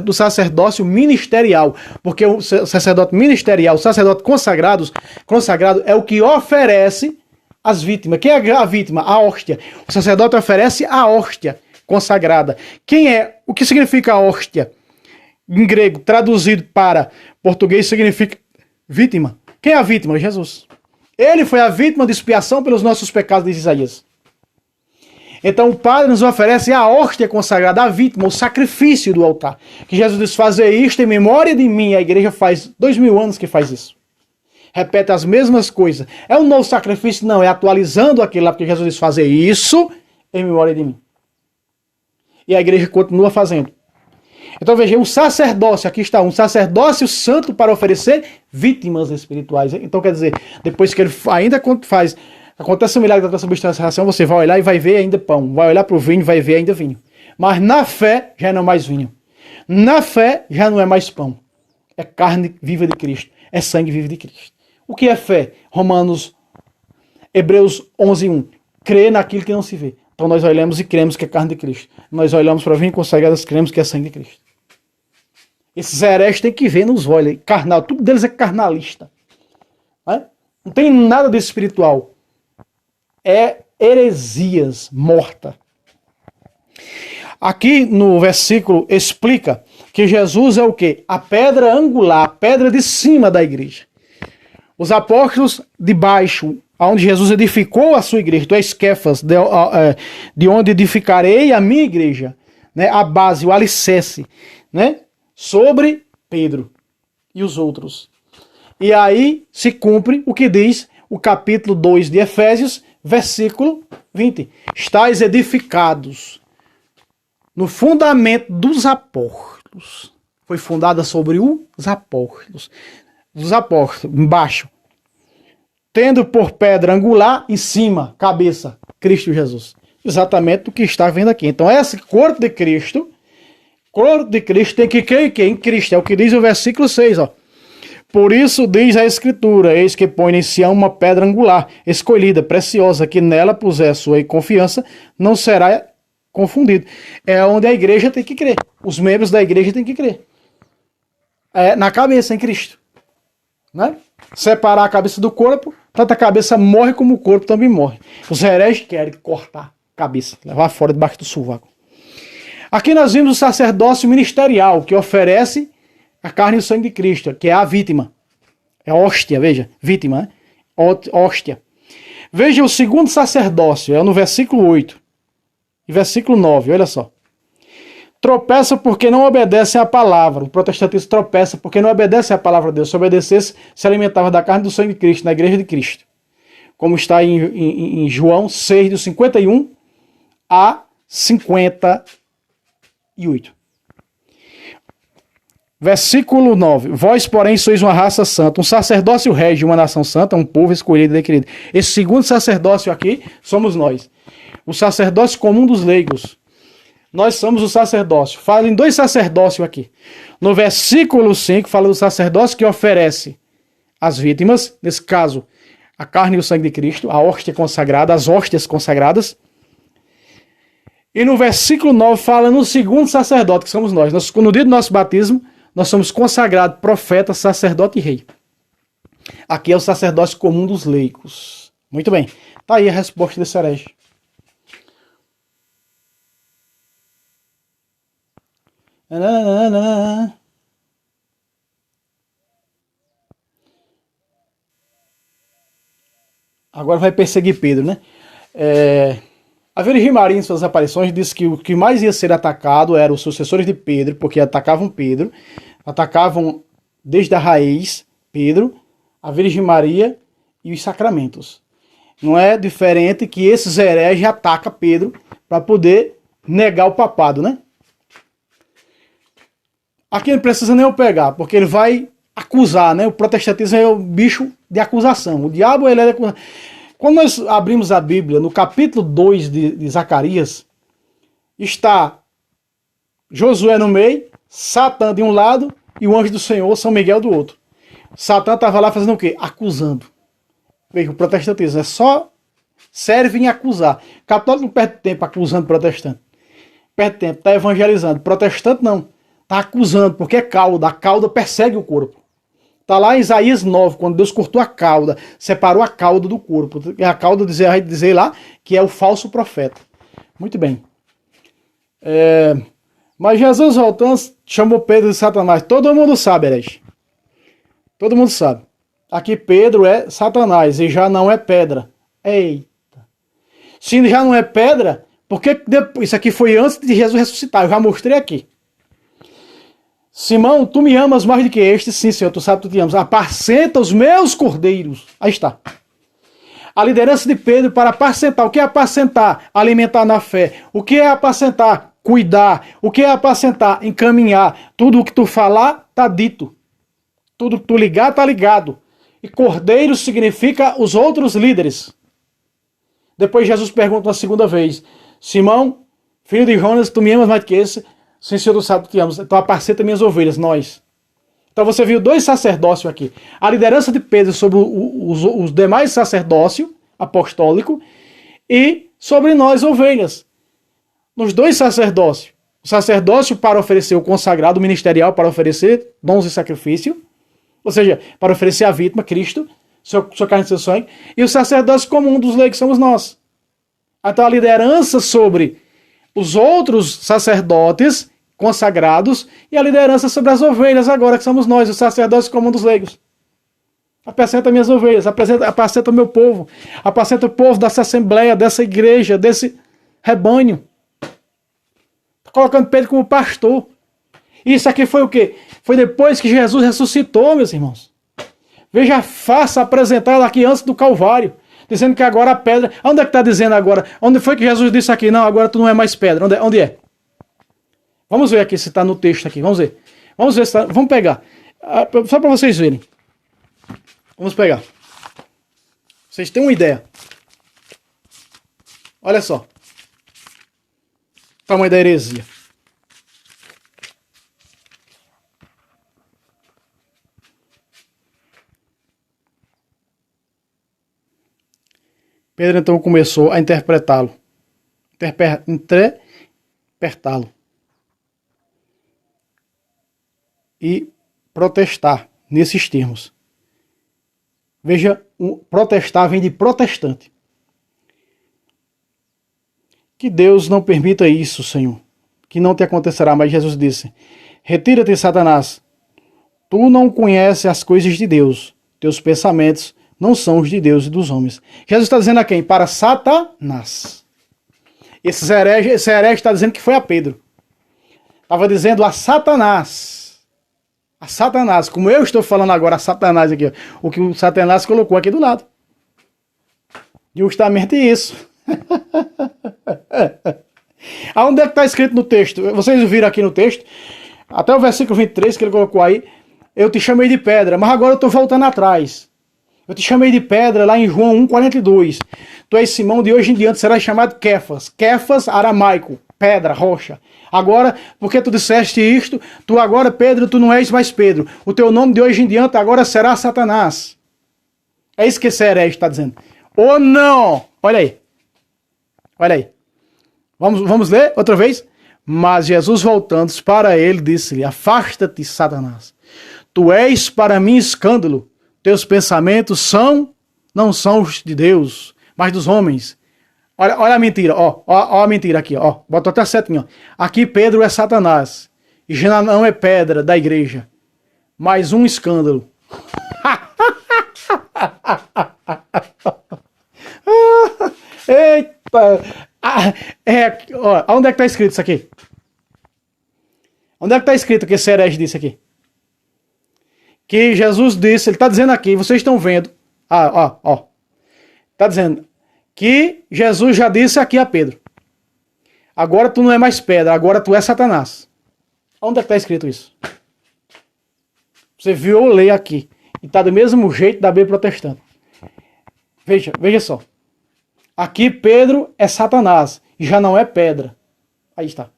do sacerdócio ministerial. Porque o sacerdote ministerial, o sacerdote consagrado é o que oferece as vítimas. Quem é a vítima? A hóstia. O sacerdote oferece a hóstia consagrada. O que significa a hóstia? Em grego, traduzido para português, significa vítima. Quem é a vítima? Jesus. Ele foi a vítima de expiação pelos nossos pecados, diz Isaías. Então o Padre nos oferece a hóstia consagrada, a vítima, o sacrifício do altar. Que Jesus diz, fazer isto em memória de mim. A igreja faz 2000 anos que faz isso. Repete as mesmas coisas. É um novo sacrifício? Não, é atualizando aquilo lá, porque Jesus diz, fazer isso em memória de mim. E a igreja continua fazendo. Então veja, um sacerdócio, aqui está, um sacerdócio santo para oferecer vítimas espirituais. Então quer dizer, depois que ele ainda faz, acontece o milagre da transubstanciação, você vai olhar e vai ver ainda pão. Vai olhar para o vinho e vai ver ainda vinho. Mas na fé já não é mais vinho. Na fé já não é mais pão. É carne viva de Cristo. É sangue vivo de Cristo. O que é fé? Hebreus 11:1. Crer naquilo que não se vê. Então nós olhamos e cremos que é carne de Cristo. Nós olhamos para o vinho consagrado e cremos que é sangue de Cristo. Esses hereges têm que ver nos olhos. Carnal, tudo deles é carnalista. Não tem nada de espiritual. É heresias morta. Aqui no versículo explica que Jesus é o quê? A pedra angular, a pedra de cima da igreja. Os apóstolos de baixo, onde Jesus edificou a sua igreja, tu és Kefas, de onde edificarei a minha igreja, né? A base, o alicerce, né? Sobre Pedro e os outros. E aí se cumpre o que diz o capítulo 2 de Efésios, versículo 20. Estais edificados no fundamento dos apóstolos. Foi fundada sobre os apóstolos. Dos apóstolos, embaixo. Tendo por pedra angular, em cima, cabeça, Cristo Jesus. Exatamente o que está vendo aqui. Então, esse corpo de Cristo tem que crer em Cristo. É o que diz o versículo 6, ó. Por isso diz a Escritura, eis que põe em Sião uma pedra angular, escolhida, preciosa, que nela puser sua confiança, não será confundido. É onde a igreja tem que crer. Os membros da igreja têm que crer. É na cabeça, em Cristo. Né? Separar a cabeça do corpo, tanto a cabeça morre como o corpo também morre. Os hereges querem cortar a cabeça, levar fora debaixo do sovaco. Aqui nós vimos o sacerdócio ministerial, que oferece a carne e o sangue de Cristo, que é a vítima. É hóstia, veja, vítima, né? Hóstia. Veja o segundo sacerdócio, é no versículo 8 e versículo 9, olha só. Tropeça porque não obedecem à palavra. O protestantismo tropeça porque não obedece à palavra de Deus. Se obedecesse, se alimentava da carne e do sangue de Cristo, na igreja de Cristo. como está em João 6, do 51 a 58. Versículo 9. Vós, porém, sois uma raça santa, um sacerdócio régio, uma nação santa, um povo escolhido e querido. Esse segundo sacerdócio aqui somos nós. O sacerdócio comum dos leigos. Nós somos o sacerdócio. Fala em dois sacerdócios aqui. No versículo 5, fala do sacerdócio que oferece as vítimas, nesse caso, a carne e o sangue de Cristo, a hóstia consagrada, as hóstias consagradas. E no versículo 9 fala no segundo sacerdote, que somos nós. No dia do nosso batismo, nós somos consagrados profeta, sacerdote e rei. Aqui é o sacerdócio comum dos leigos. Muito bem. Está aí a resposta desse herege. Agora vai perseguir Pedro, né? A Virgem Maria, em suas aparições, disse que o que mais ia ser atacado eram os sucessores de Pedro, porque atacavam Pedro, atacavam desde a raiz Pedro, a Virgem Maria e os sacramentos. Não é diferente que esses hereges atacam Pedro para poder negar o papado, né? Aqui não precisa nem eu pegar, porque ele vai acusar, né? O protestantismo é o bicho de acusação. O diabo, ele é de acusação. Quando nós abrimos a Bíblia, no capítulo 2 de Zacarias, está Josué no meio, Satã de um lado e o anjo do Senhor, São Miguel, do outro. Satã estava lá fazendo o quê? Acusando. Veja, o protestantismo é só serve em acusar. O católico não perde tempo acusando o protestante. Perde tempo, está evangelizando. O protestante não. Está acusando, porque é cauda. A cauda persegue o corpo. Está lá em Isaías 9, quando Deus cortou a cauda, separou a cauda do corpo. E a cauda vai dizer lá que é o falso profeta. Muito bem. Mas Jesus voltando chamou Pedro de Satanás. Todo mundo sabe, herege. Todo mundo sabe. Aqui Pedro é Satanás e já não é pedra. Eita. Se já não é pedra, porque isso aqui foi antes de Jesus ressuscitar. Eu já mostrei aqui. Simão, tu me amas mais do que este? Sim, Senhor, tu sabe que tu te amas. Apacenta os meus cordeiros. Aí está. A liderança de Pedro para apacentar. O que é apacentar? Alimentar na fé. O que é apacentar? Cuidar. O que é apacentar? Encaminhar. Tudo o que tu falar, está dito. Tudo que tu ligar, está ligado. E cordeiro significa os outros líderes. Depois Jesus pergunta uma segunda vez. Simão, filho de Jonas, tu me amas mais do que esse? Sim, Senhor, tu sabe que te amo. Então apacenta minhas ovelhas, nós. Então você viu dois sacerdócios aqui. A liderança de Pedro sobre os demais sacerdócios apostólico e sobre nós, ovelhas. Nos dois sacerdócios. O sacerdócio para oferecer o consagrado, o ministerial para oferecer dons e sacrifício. Ou seja, para oferecer a vítima, Cristo, sua carne e seu sangue. E o sacerdócio comum dos leigos somos nós. Então a liderança sobre os outros sacerdotes consagrados e a liderança sobre as ovelhas agora, que somos nós, os sacerdotes comum dos leigos. Apacenta minhas ovelhas, apacenta o meu povo, apacenta o povo dessa assembleia, dessa igreja, desse rebanho. Está colocando Pedro como pastor. Isso aqui foi o quê? Foi depois que Jesus ressuscitou, meus irmãos. Veja a face apresentada aqui antes do Calvário. Dizendo que agora a pedra... Onde é que está dizendo agora? Onde foi que Jesus disse aqui? Não, agora tu não é mais pedra. Onde é? Vamos ver aqui se está no texto aqui. Vamos ver. Vamos ver se está... Vamos pegar. Só para vocês verem. Vamos pegar. Vocês têm uma ideia. Olha só. O tamanho da heresia. Pedro então começou a interpretá-lo. Interpretá-lo. E protestar nesses termos. Veja, protestar vem de protestante. Que Deus não permita isso, Senhor. Que não te acontecerá. Mas Jesus disse: retira-te, Satanás. Tu não conheces as coisas de Deus. Teus pensamentos não são os de Deus e dos homens. Jesus está dizendo a quem? Para Satanás. Esse herege está dizendo que foi a Pedro. Estava dizendo a Satanás. A Satanás. Como eu estou falando agora, a Satanás aqui. Ó, o que o Satanás colocou aqui do lado. Justamente isso. Aonde é que está escrito no texto? Vocês viram aqui no texto, até o versículo 23 que ele colocou aí, eu te chamei de pedra, mas agora eu estou voltando atrás. Eu te chamei de pedra lá em João 1,42. Tu és Simão, de hoje em diante serás chamado Kefas. Kefas, aramaico, pedra, rocha. Agora, porque tu disseste isto, tu agora, Pedro, tu não és mais Pedro. O teu nome de hoje em diante agora será Satanás. É isso que esse herege está dizendo. Ou não? Olha aí. Olha aí. Vamos ler outra vez? Mas Jesus, voltando para ele, disse-lhe: afasta-te, Satanás. Tu és para mim escândalo. Teus pensamentos não são os de Deus, mas dos homens. Olha a mentira, ó a mentira aqui, ó. Bota até setinho, ó. Aqui Pedro é Satanás. E já não é pedra da igreja. Mais um escândalo. Eita! Onde é que está escrito isso aqui? Onde é que está escrito que esse herege disse aqui? Que Jesus disse, ele está dizendo aqui, vocês estão vendo. Está dizendo que Jesus já disse aqui a Pedro: agora tu não é mais pedra, agora tu é Satanás. Onde é que está escrito isso? Você viu, eu leio aqui. E está do mesmo jeito da Bíblia protestante. Veja só. Aqui Pedro é Satanás e já não é pedra. Aí está.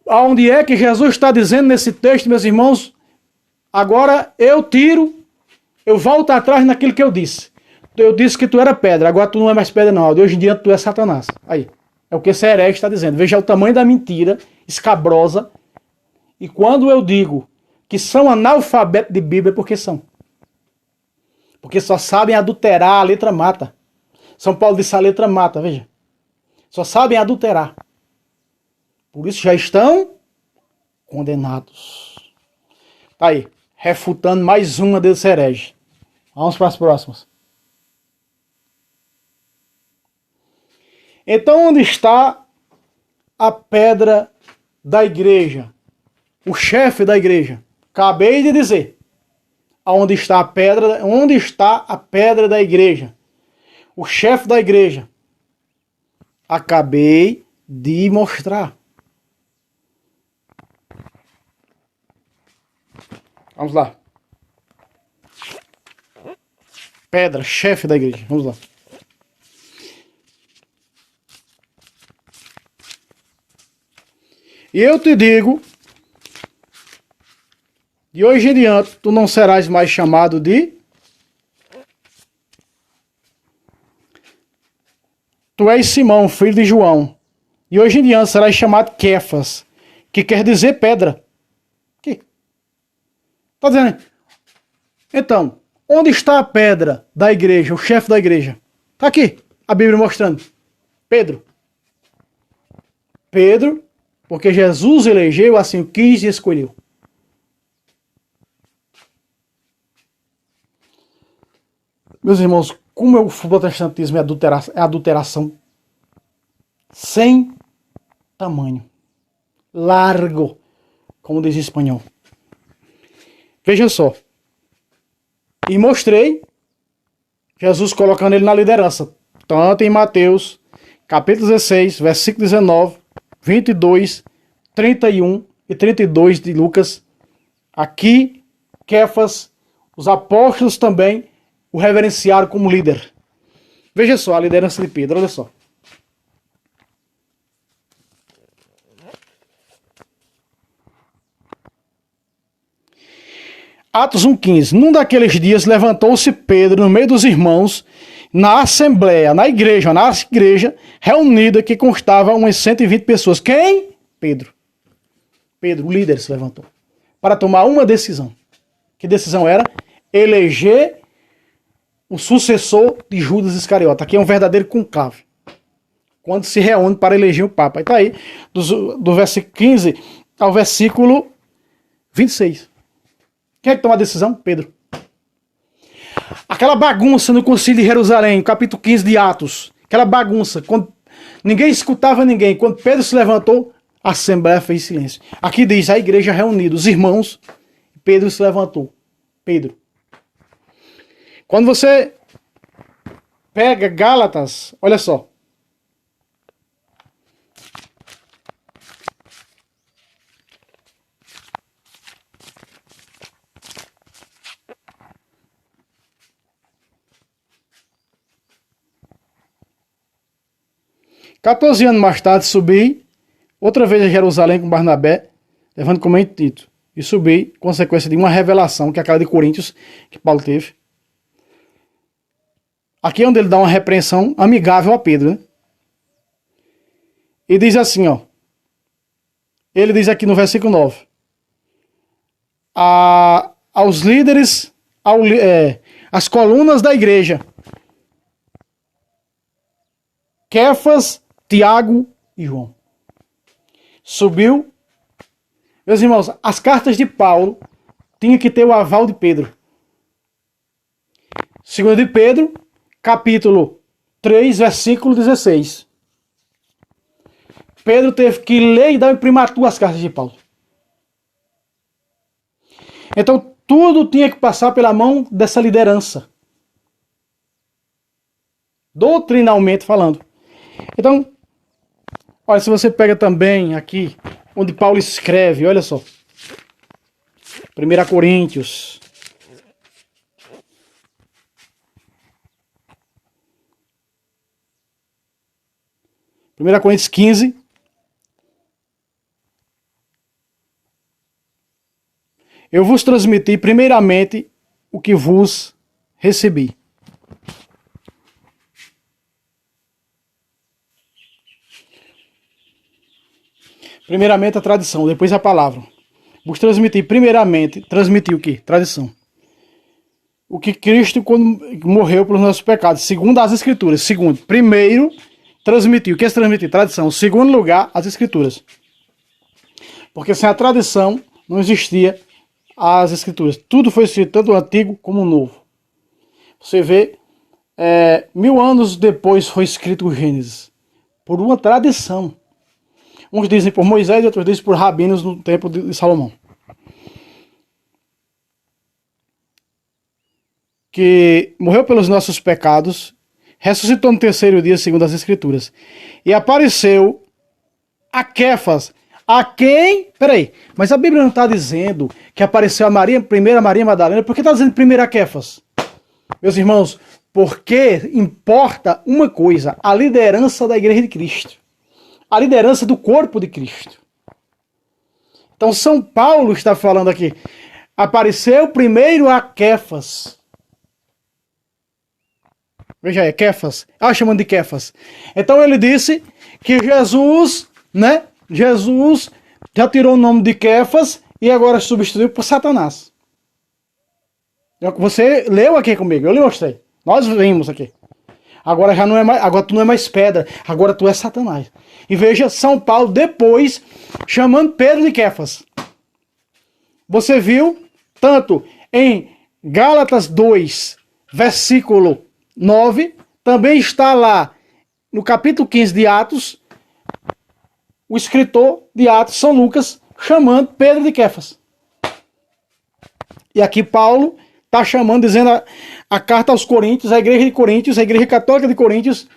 Aonde é que Jesus está dizendo nesse texto, meus irmãos? Agora eu volto atrás naquilo que eu disse. Eu disse que tu era pedra, agora tu não é mais pedra não. De hoje em dia tu é Satanás. Aí. É o que esse herege está dizendo. Veja o tamanho da mentira escabrosa. E quando eu digo que são analfabetos de Bíblia, é porque são. Porque só sabem adulterar, a letra mata. São Paulo disse: a letra mata, veja. Só sabem adulterar. Por isso já estão condenados. Tá aí, refutando mais uma desse herege. Vamos para as próximas. Então, onde está a pedra da igreja? O chefe da igreja? Acabei de dizer. Onde está a pedra da igreja? O chefe da igreja? Acabei de mostrar. Vamos lá. Pedra, chefe da igreja. Vamos lá. E eu te digo, de hoje em diante, tu não serás mais chamado de... Tu és Simão, filho de João. E hoje em diante serás chamado Kefas, que quer dizer pedra. Aqui. Está dizendo? Então, onde está a pedra da igreja, o chefe da igreja? Está aqui, a Bíblia mostrando. Pedro. Pedro, porque Jesus elegeu, assim o quis e escolheu. Meus irmãos, como o protestantismo é adulteração sem tamanho. Largo, como diz em espanhol. Veja só. E mostrei Jesus colocando ele na liderança. Tanto em Mateus, capítulo 16, versículo 19, 22, 31 e 32 de Lucas. Aqui, Kefas, os apóstolos também o reverenciaram como líder. Veja só a liderança de Pedro, olha só. Atos 1,15. Num daqueles dias levantou-se Pedro no meio dos irmãos, na assembleia, na igreja reunida, que constava umas 120 pessoas. Quem? Pedro. Pedro, o líder, se levantou para tomar uma decisão. Que decisão era? Eleger o sucessor de Judas Iscariote. Aqui é um verdadeiro conclave. Quando se reúne para eleger o Papa. Está aí, do versículo 15 ao versículo 26. Quem é que toma a decisão? Pedro. Aquela bagunça no concílio de Jerusalém, capítulo 15 de Atos. Aquela bagunça, quando ninguém escutava ninguém. Quando Pedro se levantou, a assembleia fez silêncio. Aqui diz, a igreja reunida, os irmãos, Pedro se levantou. Pedro. Quando você pega Gálatas, olha só. Quatorze anos mais tarde, subi outra vez a Jerusalém com Barnabé, levando como Tito. E subi, consequência de uma revelação, que é aquela de Coríntios, que Paulo teve. Aqui é onde ele dá uma repreensão amigável a Pedro, né? E diz assim, ó. Ele diz aqui no versículo 9. Aos líderes, as colunas da igreja. Kefas, Tiago e João. Subiu. Meus irmãos, as cartas de Paulo tinham que ter o aval de Pedro. Segunda de Pedro, capítulo 3, versículo 16. Pedro teve que ler e dar imprimatur às cartas de Paulo. Então, tudo tinha que passar pela mão dessa liderança. Doutrinalmente falando. Então, olha, se você pega também aqui, onde Paulo escreve, olha só. 1 Coríntios. Primeira Coríntios 15. Eu vos transmiti primeiramente o que vos recebi. Primeiramente a tradição, depois a palavra. Vos transmiti primeiramente, transmitir o quê? Tradição. O que Cristo quando morreu pelos nossos pecados, segundo as Escrituras. Segundo, primeiro, transmitiu. O que é transmitir? Tradição. Segundo lugar, as Escrituras. Porque sem a tradição não existia as Escrituras. Tudo foi escrito, tanto o Antigo como o Novo. Você vê, 1000 anos depois foi escrito o Gênesis. Por uma tradição. Uns dizem por Moisés, outros dizem por rabinos no tempo de Salomão. Que morreu pelos nossos pecados, ressuscitou no terceiro dia, segundo as Escrituras. E apareceu a Kefas. A quem? Peraí, mas a Bíblia não está dizendo que apareceu a Maria, primeira Maria Madalena. Por que está dizendo primeira Kefas? Meus irmãos, porque importa uma coisa, a liderança da Igreja de Cristo. A liderança do corpo de Cristo. Então São Paulo está falando aqui. Apareceu primeiro a Kefas. Veja aí, Kefas. Chamando de Kefas. Então ele disse que Jesus, né? Jesus já tirou o nome de Kefas e agora substituiu por Satanás. Você leu aqui comigo, eu lhe mostrei. Nós vimos aqui. Agora já não é mais, agora tu não é mais pedra, agora tu é Satanás. E veja São Paulo depois chamando Pedro de Kefas. Você viu tanto em Gálatas 2, versículo 9, também está lá no capítulo 15 de Atos, o escritor de Atos, São Lucas, chamando Pedro de Kefas. E aqui Paulo está chamando, dizendo a carta aos Coríntios, a igreja de Coríntios, a igreja católica de Coríntios,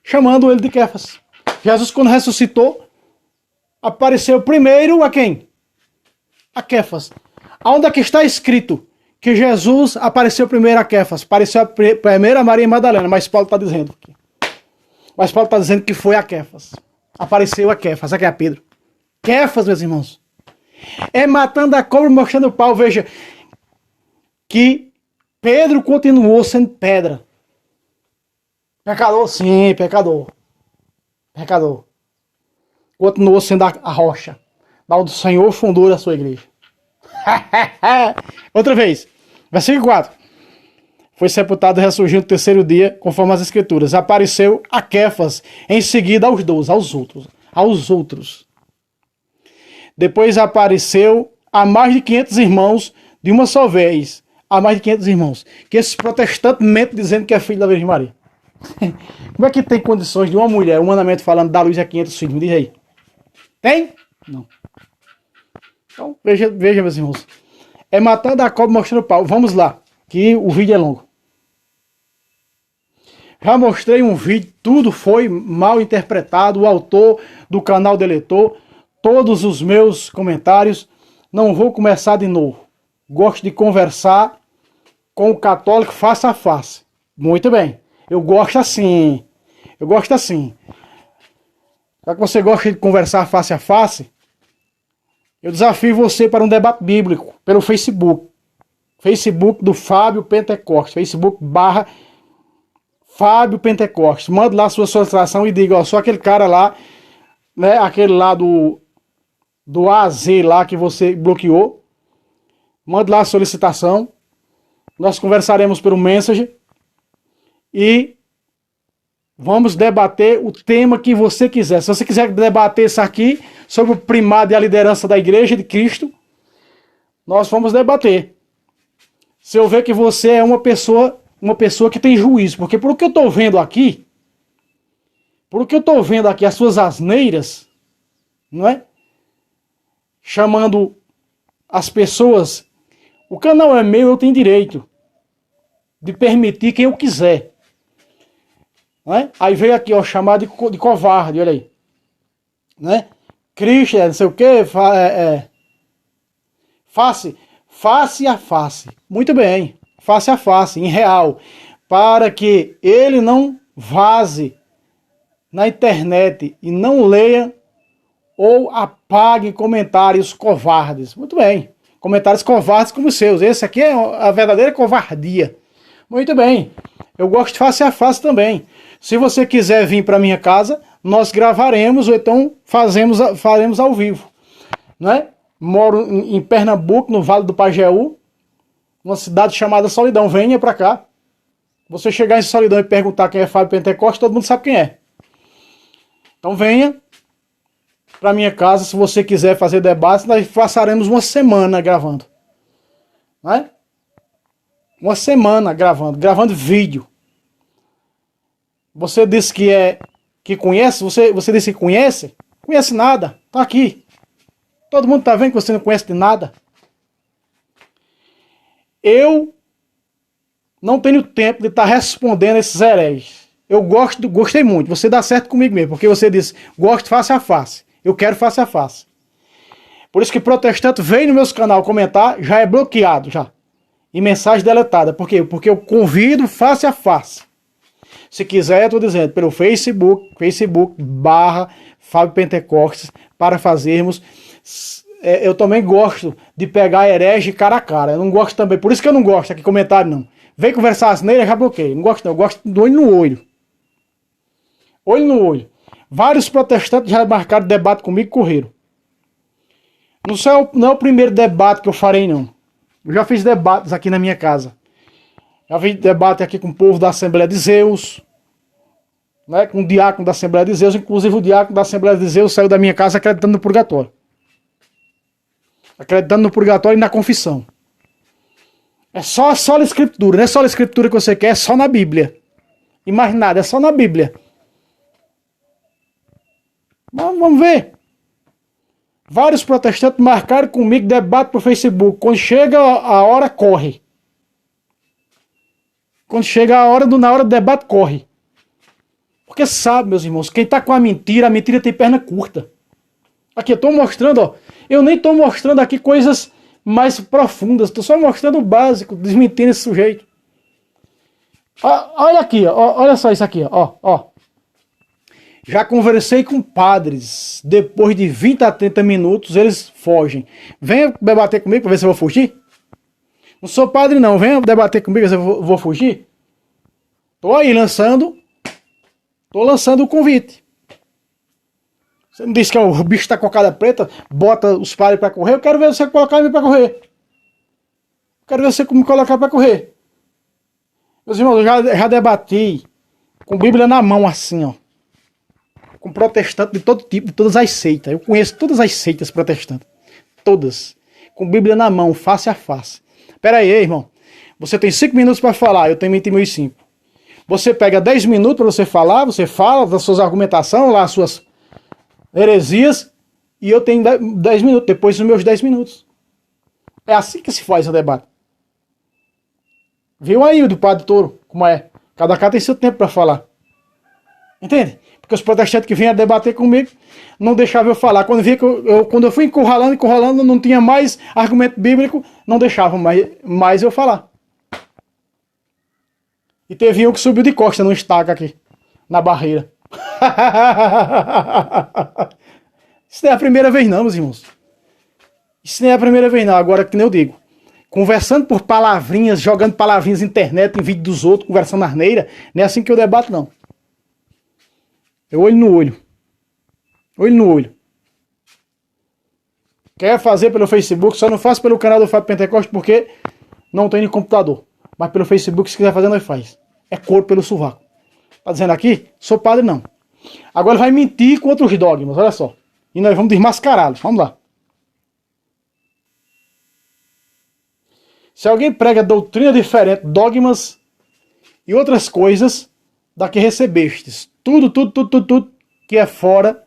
chamando ele de Kefas. Jesus, quando ressuscitou, apareceu primeiro a quem? A Kefas. Aonde é que está escrito que Jesus apareceu primeiro a Kefas? Apareceu primeiro a Maria Madalena, mas Paulo está dizendo aqui. Mas Paulo está dizendo que foi a Kefas. Apareceu a Kefas, aqui é a Pedro. Kefas, meus irmãos. É matando a cobra, mostrando o pau. Veja que Pedro continuou sendo pedra. Pecador, sim, pecador. Pecador. Continuou sendo a rocha. Da onde o Senhor fundou a sua igreja. Outra vez. Versículo 4. Foi sepultado e ressurgiu no terceiro dia, conforme as Escrituras. Apareceu a Kefas, em seguida aos 12, aos outros. Depois apareceu a mais de 500 irmãos de uma só vez. A mais de 500 irmãos. Que esses protestantes mentem dizendo que é filho da Virgem Maria. Como é que tem condições de uma mulher, humanamente falando, dar luz a 500 filhos? Me diz aí. Tem? Não. Então, veja, meus irmãos. É matando a cobra mostrando o pau. Vamos lá, que o vídeo é longo. Já mostrei um vídeo, tudo foi mal interpretado, o autor do canal deletou todos os meus comentários. Não vou começar de novo. Gosto de conversar com o católico face a face. Muito bem. Eu gosto assim. Eu gosto assim. Já que você gosta de conversar face a face, eu desafio você para um debate bíblico pelo Facebook. Facebook do Fábio Pentecostes. Facebook / Fábio Pentecostes. Manda lá a sua solicitação e diga, ó, sou aquele cara lá, né, aquele lá do AZ lá que você bloqueou. Manda lá a solicitação. Nós conversaremos pelo Messenger e vamos debater o tema que você quiser. Se você quiser debater isso aqui sobre o primado e a liderança da Igreja de Cristo, nós vamos debater. Se eu ver que você é uma pessoa que tem juízo, porque por que eu estou vendo aqui, as suas asneiras, não é? Chamando as pessoas, o canal é meu, eu tenho direito de permitir quem eu quiser. Não é? Aí veio aqui, ó, chamado de covarde, olha aí. Né? Christian, não sei o que, face a face. Muito bem, face a face, em real. Para que ele não vaze na internet e não leia ou apague comentários covardes. Muito bem, comentários covardes como os seus. Esse aqui é a verdadeira covardia. Muito bem, eu gosto de face a face também. Se você quiser vir para minha casa, nós gravaremos ou então faremos ao vivo. Né? Moro em Pernambuco, no Vale do Pajeú, uma cidade chamada Solidão. Venha para cá. Você chegar em Solidão e perguntar quem é Fábio Pentecostes, todo mundo sabe quem é. Então venha para minha casa, se você quiser fazer debate, nós passaremos uma semana gravando. Né? Uma semana gravando vídeo. Você disse que conhece, você disse que conhece? Conhece nada, tá aqui. Todo mundo tá vendo que você não conhece de nada. Eu não tenho tempo de estar respondendo esses hereges. Eu gostei muito, você dá certo comigo mesmo, porque você disse, gosto face a face. Eu quero face a face. Por isso que protestante vem no meu canal comentar, já é bloqueado, já. E mensagem deletada. Por quê? Porque eu convido face a face. Se quiser, eu estou dizendo, pelo Facebook / Fábio Pentecostes, para fazermos. Eu também gosto de pegar herege cara a cara. Eu não gosto também, por isso que eu não gosto aqui comentário não. Vem conversar asneira, já bloqueei. Não gosto não, eu gosto do olho no olho. Olho no olho. Vários protestantes já marcaram debate comigo e correram. Não é o primeiro debate que eu farei não. Eu já fiz debates aqui na minha casa. Já fiz debate aqui com o povo da Assembleia de Zeus, né, com o diácono da Assembleia de Zeus. Inclusive o diácono da Assembleia de Zeus saiu da minha casa acreditando no purgatório. Acreditando no purgatório e na confissão. É só a escritura, não é só a escritura que você quer, é só na Bíblia. E mais nada, é só na Bíblia. Vamos ver. Vários protestantes marcaram comigo debate pro Facebook. Quando chega a hora, corre. Quando chega na hora do debate, corre. Porque sabe, meus irmãos, quem tá com a mentira tem perna curta. Aqui, eu tô mostrando, ó. Eu nem tô mostrando aqui coisas mais profundas. Tô só mostrando o básico, desmentindo esse sujeito. Olha aqui, ó. Olha só isso aqui, ó. Já conversei com padres. Depois de 20 a 30 minutos, eles fogem. Venha debater comigo para ver se eu vou fugir. Não sou padre não. Venha debater comigo para ver se eu vou fugir. Tô aí lançando o convite. Você não disse que o bicho tá com a cara preta, bota os padres para correr. Eu quero ver você colocar ele para correr. Eu quero ver você me colocar para correr. Meus irmãos, eu já debati com Bíblia na mão assim, ó. Com protestantes de todo tipo, de todas as seitas. Eu conheço todas as seitas protestantes. Todas. Com Bíblia na mão, face a face. Pera aí, irmão. Você tem 5 minutos para falar, eu tenho 25. Você pega 10 minutos para você falar, você fala das suas argumentações, lá as suas heresias, e eu tenho 10 minutos, depois dos meus 10 minutos. É assim que se faz o debate. Viu aí o do Padre Toro, como é? Cada cara tem seu tempo para falar. Entende? Porque os protestantes que vinham debater comigo não deixavam eu falar. Quando eu fui encurralando, não tinha mais argumento bíblico, não deixavam mais eu falar. E teve um que subiu de costa no estaca aqui, na barreira. Isso não é a primeira vez não, meus irmãos. Isso não é a primeira vez não, agora que nem eu digo. Conversando por palavrinhas, jogando palavrinhas na internet, em vídeo dos outros, conversando asneira, não é assim que eu debato não. É olho no olho. Olho no olho. Quer fazer pelo Facebook, só não faça pelo canal do Fábio Pentecoste porque não tem no computador. Mas pelo Facebook, se quiser fazer, nós faz. É couro pelo sovaco. Tá dizendo aqui? Sou padre não. Agora vai mentir contra os dogmas, olha só. E nós vamos desmascará-los. Vamos lá. Se alguém prega doutrina diferente, dogmas e outras coisas da que recebestes, tudo que é fora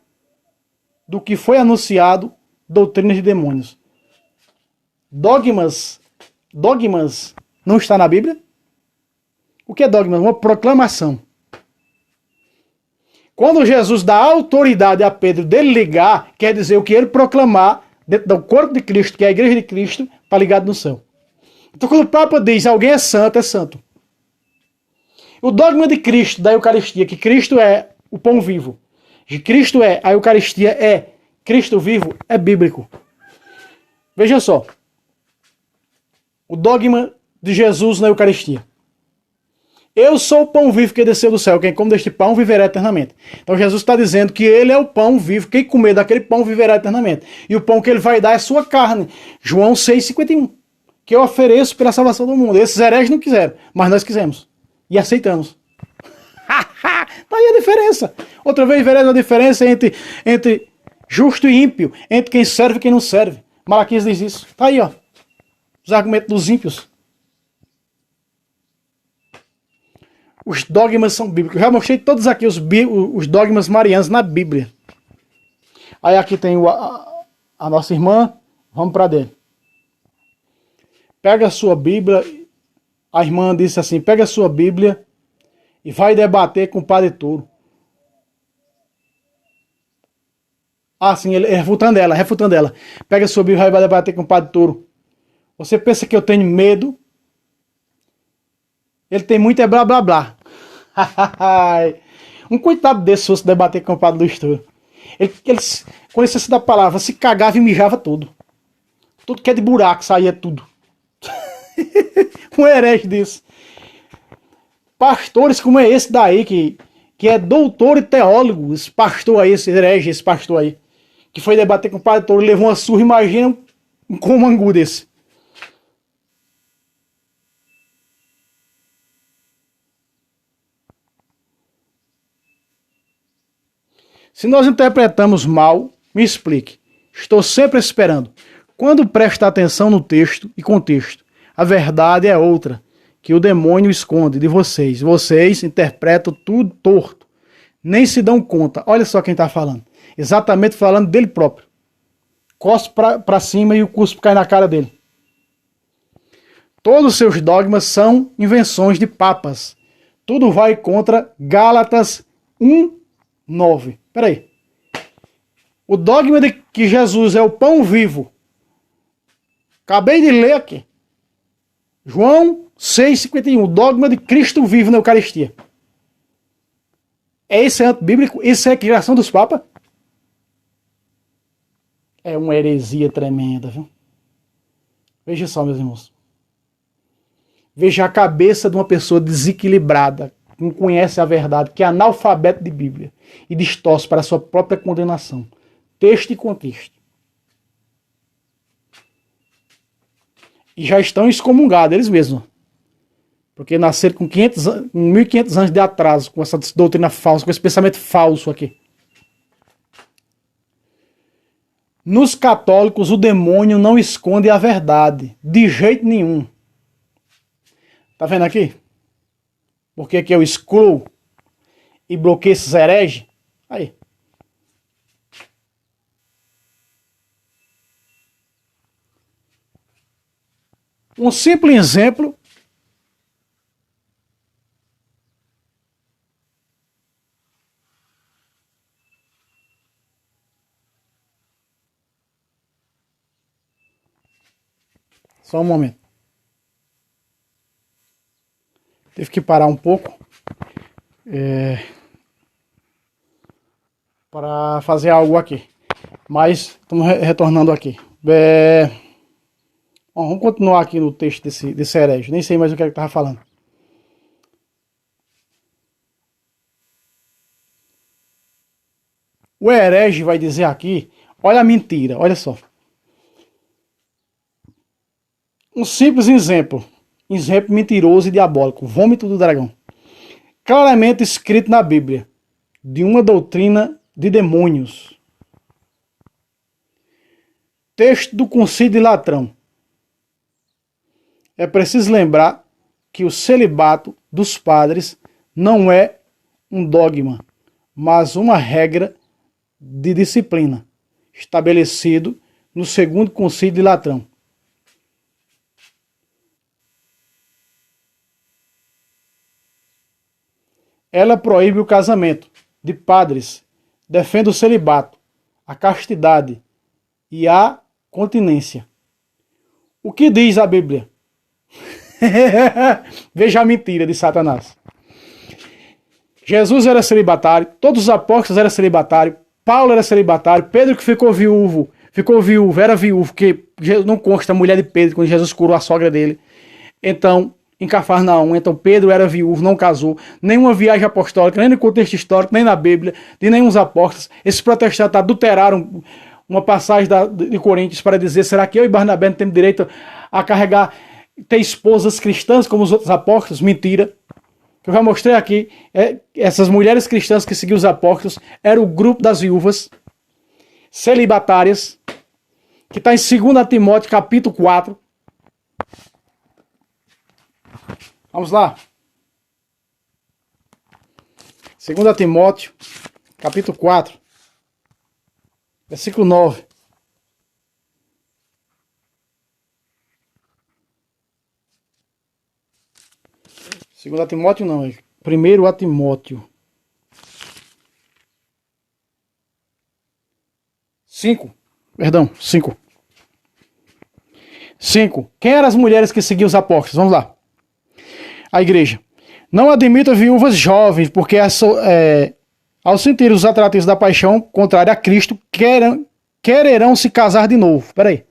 do que foi anunciado, doutrina de demônios. Dogmas não está na Bíblia? O que é dogma? Uma proclamação. Quando Jesus dá autoridade a Pedro dele ligar, quer dizer o que ele proclamar dentro do corpo de Cristo, que é a igreja de Cristo, está ligado no céu. Então quando o Papa diz alguém é santo, é santo. O dogma de Cristo, da Eucaristia, que Cristo é o pão vivo, que Cristo é, a Eucaristia é Cristo vivo, é bíblico. Veja só. O dogma de Jesus na Eucaristia. Eu sou o pão vivo que desceu do céu. Quem come deste pão viverá eternamente. Então Jesus está dizendo que ele é o pão vivo. Quem comer daquele pão viverá eternamente. E o pão que ele vai dar é sua carne. João 6,51. Que eu ofereço pela salvação do mundo. Esses hereges não quiseram, mas nós quisemos. E aceitamos. Tá aí a diferença. Outra vez veremos a diferença entre justo e ímpio. Entre quem serve e quem não serve. Malaquias diz isso. Tá aí, ó. Os argumentos dos ímpios. Os dogmas são bíblicos. Eu já mostrei todos aqui os dogmas marianos na Bíblia. Aí aqui tem a nossa irmã. Vamos para dentro. Pega a sua Bíblia. A irmã disse assim, pega a sua Bíblia e vai debater com o Padre Toro. Ah, sim, ele refutando ela. Pega a sua Bíblia e vai debater com o Padre Toro. Você pensa que eu tenho medo? Ele tem muito blá blá blá. Um coitado desse se fosse debater com o Padre Luiz Toro. Ele, com licença da palavra, se cagava e mijava tudo. Tudo que é de buraco, saía tudo. Um herege disso. Pastores como é esse daí, que é doutor e teólogo, esse pastor aí, esse herege, esse pastor aí, que foi debater com o Padre Toro, levou uma surra, imagina um comangu desse. Se nós interpretamos mal, me explique. Estou sempre esperando. Quando presta atenção no texto e contexto, a verdade é outra, que o demônio esconde de vocês. Vocês interpretam tudo torto. Nem se dão conta. Olha só quem está falando. Exatamente falando dele próprio. Cospe para cima e o cuspe cai na cara dele. Todos os seus dogmas são invenções de papas. Tudo vai contra Gálatas 1:9. Espera aí. O dogma de que Jesus é o pão vivo. Acabei de ler aqui. João 6,51. O dogma de Cristo vivo na Eucaristia. Esse é antibíblico? Isso é a criação dos papas? É uma heresia tremenda, viu? Veja só, meus irmãos. Veja a cabeça de uma pessoa desequilibrada, que não conhece a verdade, que é analfabeto de Bíblia e distorce para a sua própria condenação. Texto e contexto. E já estão excomungados, eles mesmos. Porque nasceram com 1.500 anos de atraso, com essa doutrina falsa, com esse pensamento falso aqui. Nos católicos, o demônio não esconde a verdade, de jeito nenhum. Tá vendo aqui? Porque que eu excluo e bloqueio esses hereges? Aí. Um simples exemplo Só um momento. Tive que parar um pouco. Para fazer algo aqui. Mas estamos retornando aqui. Bom, vamos continuar aqui no texto desse herege. Nem sei mais o que ele estava falando. O herege vai dizer aqui, olha a mentira, olha só. Um simples exemplo mentiroso e diabólico, vômito do dragão. Claramente escrito na Bíblia, de uma doutrina de demônios. Texto do Concílio de Latrão. É preciso lembrar que o celibato dos padres não é um dogma, mas uma regra de disciplina, estabelecido no Segundo Concílio de Latrão. Ela proíbe o casamento de padres, defende o celibato, a castidade e a continência. O que diz a Bíblia? Veja a mentira de Satanás. Jesus era celibatário, todos os apóstolos eram celibatários, Paulo era celibatário, Pedro que ficou viúvo, era viúvo, porque não consta a mulher de Pedro quando Jesus curou a sogra dele. Então, em Cafarnaum, então Pedro era viúvo, não casou, nenhuma viagem apostólica, nem no contexto histórico, nem na Bíblia, de nenhum dos apóstolos. Esses protestantes adulteraram uma passagem de Coríntios para dizer, será que eu e Barnabé não temos direito a carregar, ter esposas cristãs como os outros apóstolos? Mentira. Que eu já mostrei aqui, essas mulheres cristãs que seguiam os apóstolos, era o grupo das viúvas celibatárias, que está em 2 Timóteo capítulo 4. Vamos lá. 2 Timóteo, capítulo 4, versículo 9. Segundo a Timóteo não, é primeiro a Timóteo. 5. 5. Quem eram as mulheres que seguiam os apóstolos? Vamos lá. A igreja. Não admita viúvas jovens, porque ao sentir os atrativos da paixão contrária a Cristo, quererão se casar de novo. Espera aí.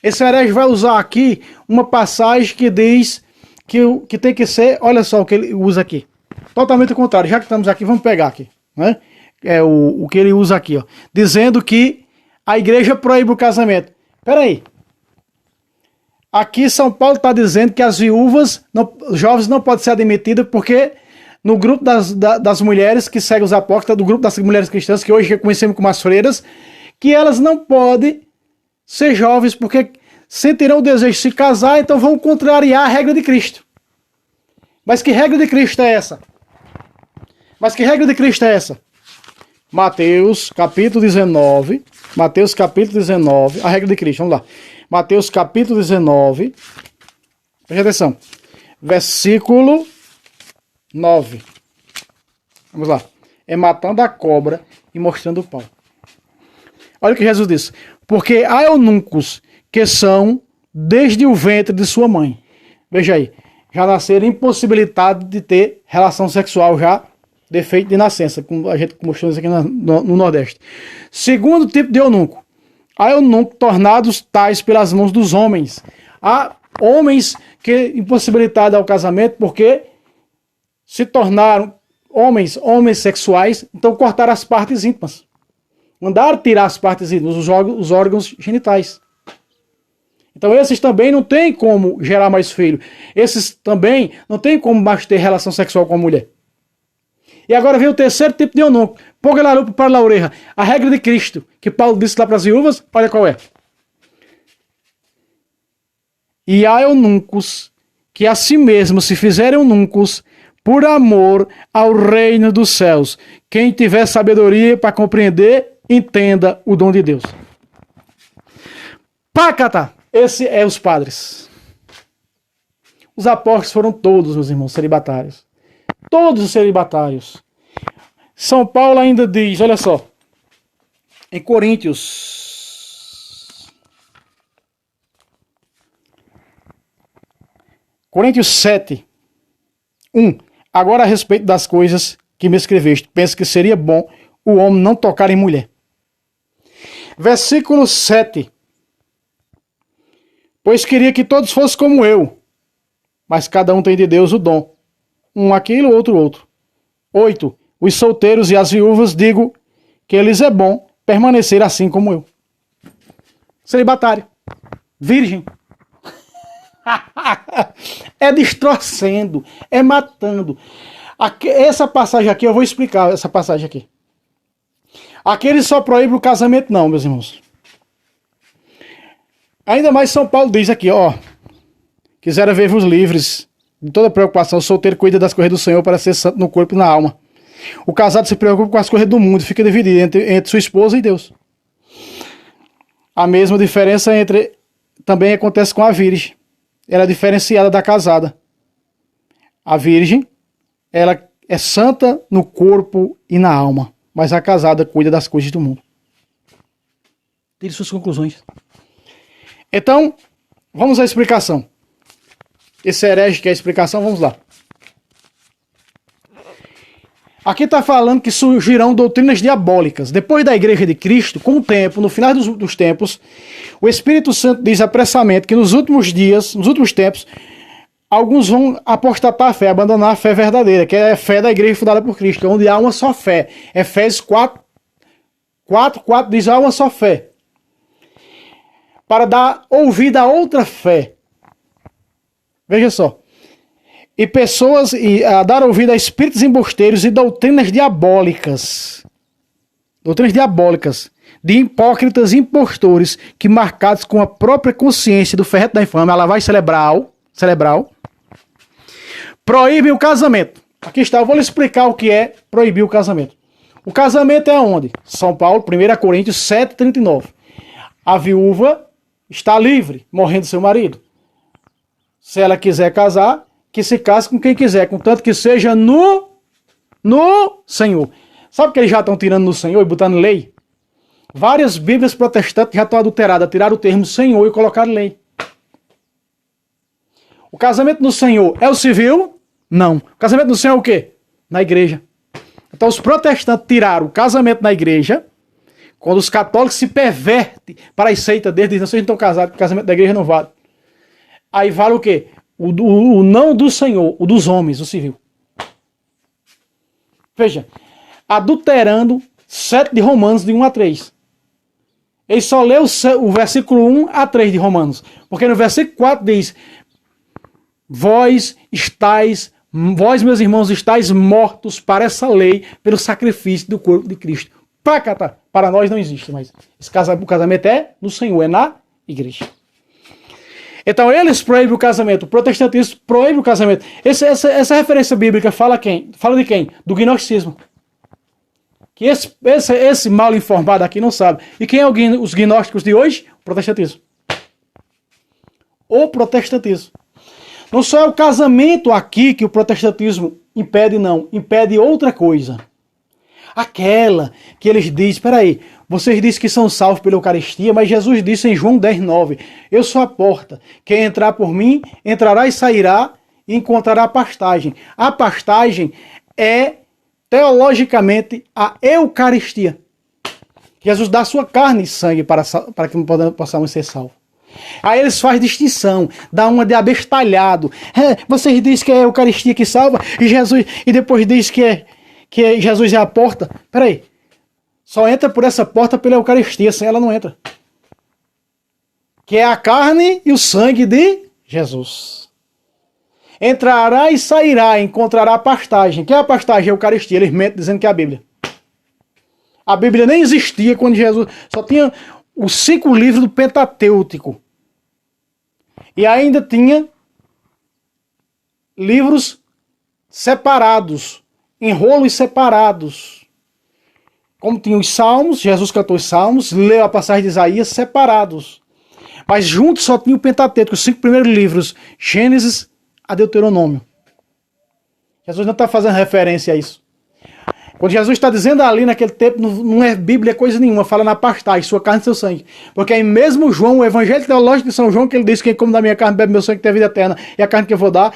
Esse herege vai usar aqui uma passagem que diz que tem que ser, olha só o que ele usa aqui. Totalmente o contrário. Já que estamos aqui, vamos pegar aqui. Né? É o que ele usa aqui, ó. Dizendo que a igreja proíbe o casamento. Espera aí. Aqui São Paulo está dizendo que as viúvas jovens não podem ser admitidas porque no grupo das mulheres que seguem os apóstolos, do grupo das mulheres cristãs, que hoje reconhecemos como as freiras, que elas não podem ser jovens porque sentirão o desejo de se casar, então vão contrariar a regra de Cristo. Mas que regra de Cristo é essa? Mateus capítulo 19, a regra de Cristo, vamos lá. Mateus capítulo 19, preste atenção, versículo 9. Vamos lá. É matando a cobra e mostrando o pau. Olha o que Jesus disse. Porque há eunucos que são desde o ventre de sua mãe. Veja aí. Já nasceram impossibilitados de ter relação sexual, já defeito de nascença, como a gente mostrou isso aqui no Nordeste. Segundo tipo de eunuco. Há eunucos tornados tais pelas mãos dos homens. Há homens que impossibilitados ao casamento porque se tornaram homens sexuais, então cortaram as partes íntimas. Mandaram tirar as partes íntimas, os órgãos genitais. Então esses também não tem como gerar mais filho. Esses também não tem como mais ter relação sexual com a mulher. E agora vem o terceiro tipo de eunuco. Ponga la lupa para a oreja. A regra de Cristo, que Paulo disse lá para as viúvas, olha qual é. E há eunucos que a si mesmos se fizerem eunucos por amor ao reino dos céus. Quem tiver sabedoria para compreender, entenda o dom de Deus. Pácata! Esse é os padres. Os apóstolos foram todos, meus irmãos, celibatários. Todos os celibatários. São Paulo ainda diz, olha só, em Coríntios, Coríntios 7, 1. Agora a respeito das coisas que me escreveste, penso que seria bom o homem não tocar em mulher. Versículo 7. Pois queria que todos fossem como eu, mas cada um tem de Deus o dom. Um aquilo, outro. 8. Os solteiros e as viúvas, digo que eles é bom permanecer assim como eu. Celibatário. Virgem. É destroçando, é matando. Essa passagem aqui, eu vou explicar essa passagem aqui. Aqui ele só proíbe o casamento não, meus irmãos. Ainda mais São Paulo diz aqui, ó. Quisera ver-vos livres de toda preocupação. O solteiro cuida das coisas do Senhor para ser santo no corpo e na alma. O casado se preocupa com as coisas do mundo, fica dividido entre sua esposa e Deus. A mesma diferença também acontece com a virgem. Ela é diferenciada da casada. A virgem, ela é santa no corpo e na alma, mas a casada cuida das coisas do mundo. Tire suas conclusões. Então, vamos à explicação. Esse herege que é a explicação, vamos lá. Aqui está falando que surgirão doutrinas diabólicas. Depois da Igreja de Cristo, com o tempo, no final dos tempos, o Espírito Santo diz apressadamente que nos últimos dias, nos últimos tempos, alguns vão apostatar a fé, abandonar a fé verdadeira, que é a fé da Igreja fundada por Cristo, onde há uma só fé. Efésios 4 diz há uma só fé. Para dar ouvido a outra fé. Veja só. E pessoas a dar ouvido a espíritos embusteiros e doutrinas diabólicas. Doutrinas diabólicas. De hipócritas e impostores que, marcados com a própria consciência do ferrete da infâmia, a lavagem cerebral, proíbem o casamento. Aqui está, eu vou lhe explicar o que é proibir o casamento. O casamento é onde? São Paulo, 1 Coríntios 7:39. A viúva está livre, morrendo seu marido. Se ela quiser casar, que se case com quem quiser, contanto que seja no Senhor. Sabe que eles já estão tirando no Senhor e botando lei? Várias bíblias protestantes já estão adulteradas, tiraram o termo Senhor e colocaram lei. O casamento no Senhor é o civil? Não. O casamento no Senhor é o quê? Na igreja. Então os protestantes tiraram o casamento na igreja, quando os católicos se pervertem para as seitas deles, dizem, vocês não estão casados, o casamento da igreja não vale. Aí vale o quê? O não do Senhor, o dos homens, o civil. Veja, adulterando 7 de Romanos, de 1 a 3. Ele só leu o versículo 1 a 3 de Romanos. Porque no versículo 4 diz, vós, meus irmãos, estáis mortos para essa lei, pelo sacrifício do corpo de Cristo. Para nós não existe, mas o casamento é no Senhor, é na igreja. Então eles proíbem o casamento, o protestantismo proíbe o casamento. Essa referência bíblica fala de quem? Do gnosticismo. Que esse mal informado aqui não sabe. E quem é os gnósticos de hoje? O protestantismo. O protestantismo. Não só é o casamento aqui que o protestantismo impede, não. Impede outra coisa. Aquela que eles dizem, espera aí, vocês dizem que são salvos pela Eucaristia, mas Jesus disse em João 10:9, eu sou a porta, quem entrar por mim, entrará e sairá e encontrará pastagem. A pastagem é, teologicamente, a Eucaristia. Jesus dá sua carne e sangue para que possamos ser salvos. Aí eles fazem distinção, dá uma de abestalhado. Vocês dizem que é a Eucaristia que salva, e depois diz que Jesus é a porta. Peraí. Só entra por essa porta pela Eucaristia, sem ela não entra. Que é a carne e o sangue de Jesus. Entrará e sairá, encontrará a pastagem. Que é a pastagem? A Eucaristia. Eles mentem dizendo que é a Bíblia. A Bíblia nem existia quando Jesus... Só tinha os 5 livros do Pentateuco. E ainda tinha livros separados. Enrolos separados. Como tinha os salmos, Jesus cantou os salmos, leu a passagem de Isaías separados. Mas juntos só tinha o Pentateuco, os 5 primeiros livros, Gênesis a Deuteronômio. Jesus não está fazendo referência a isso. Quando Jesus está dizendo ali naquele tempo, não é Bíblia coisa nenhuma, fala na pastagem, sua carne e seu sangue. Porque aí mesmo João, o Evangelho Teológico de São João, que ele diz que quem come da minha carne, bebe meu sangue, tem a vida eterna, e a carne que eu vou dar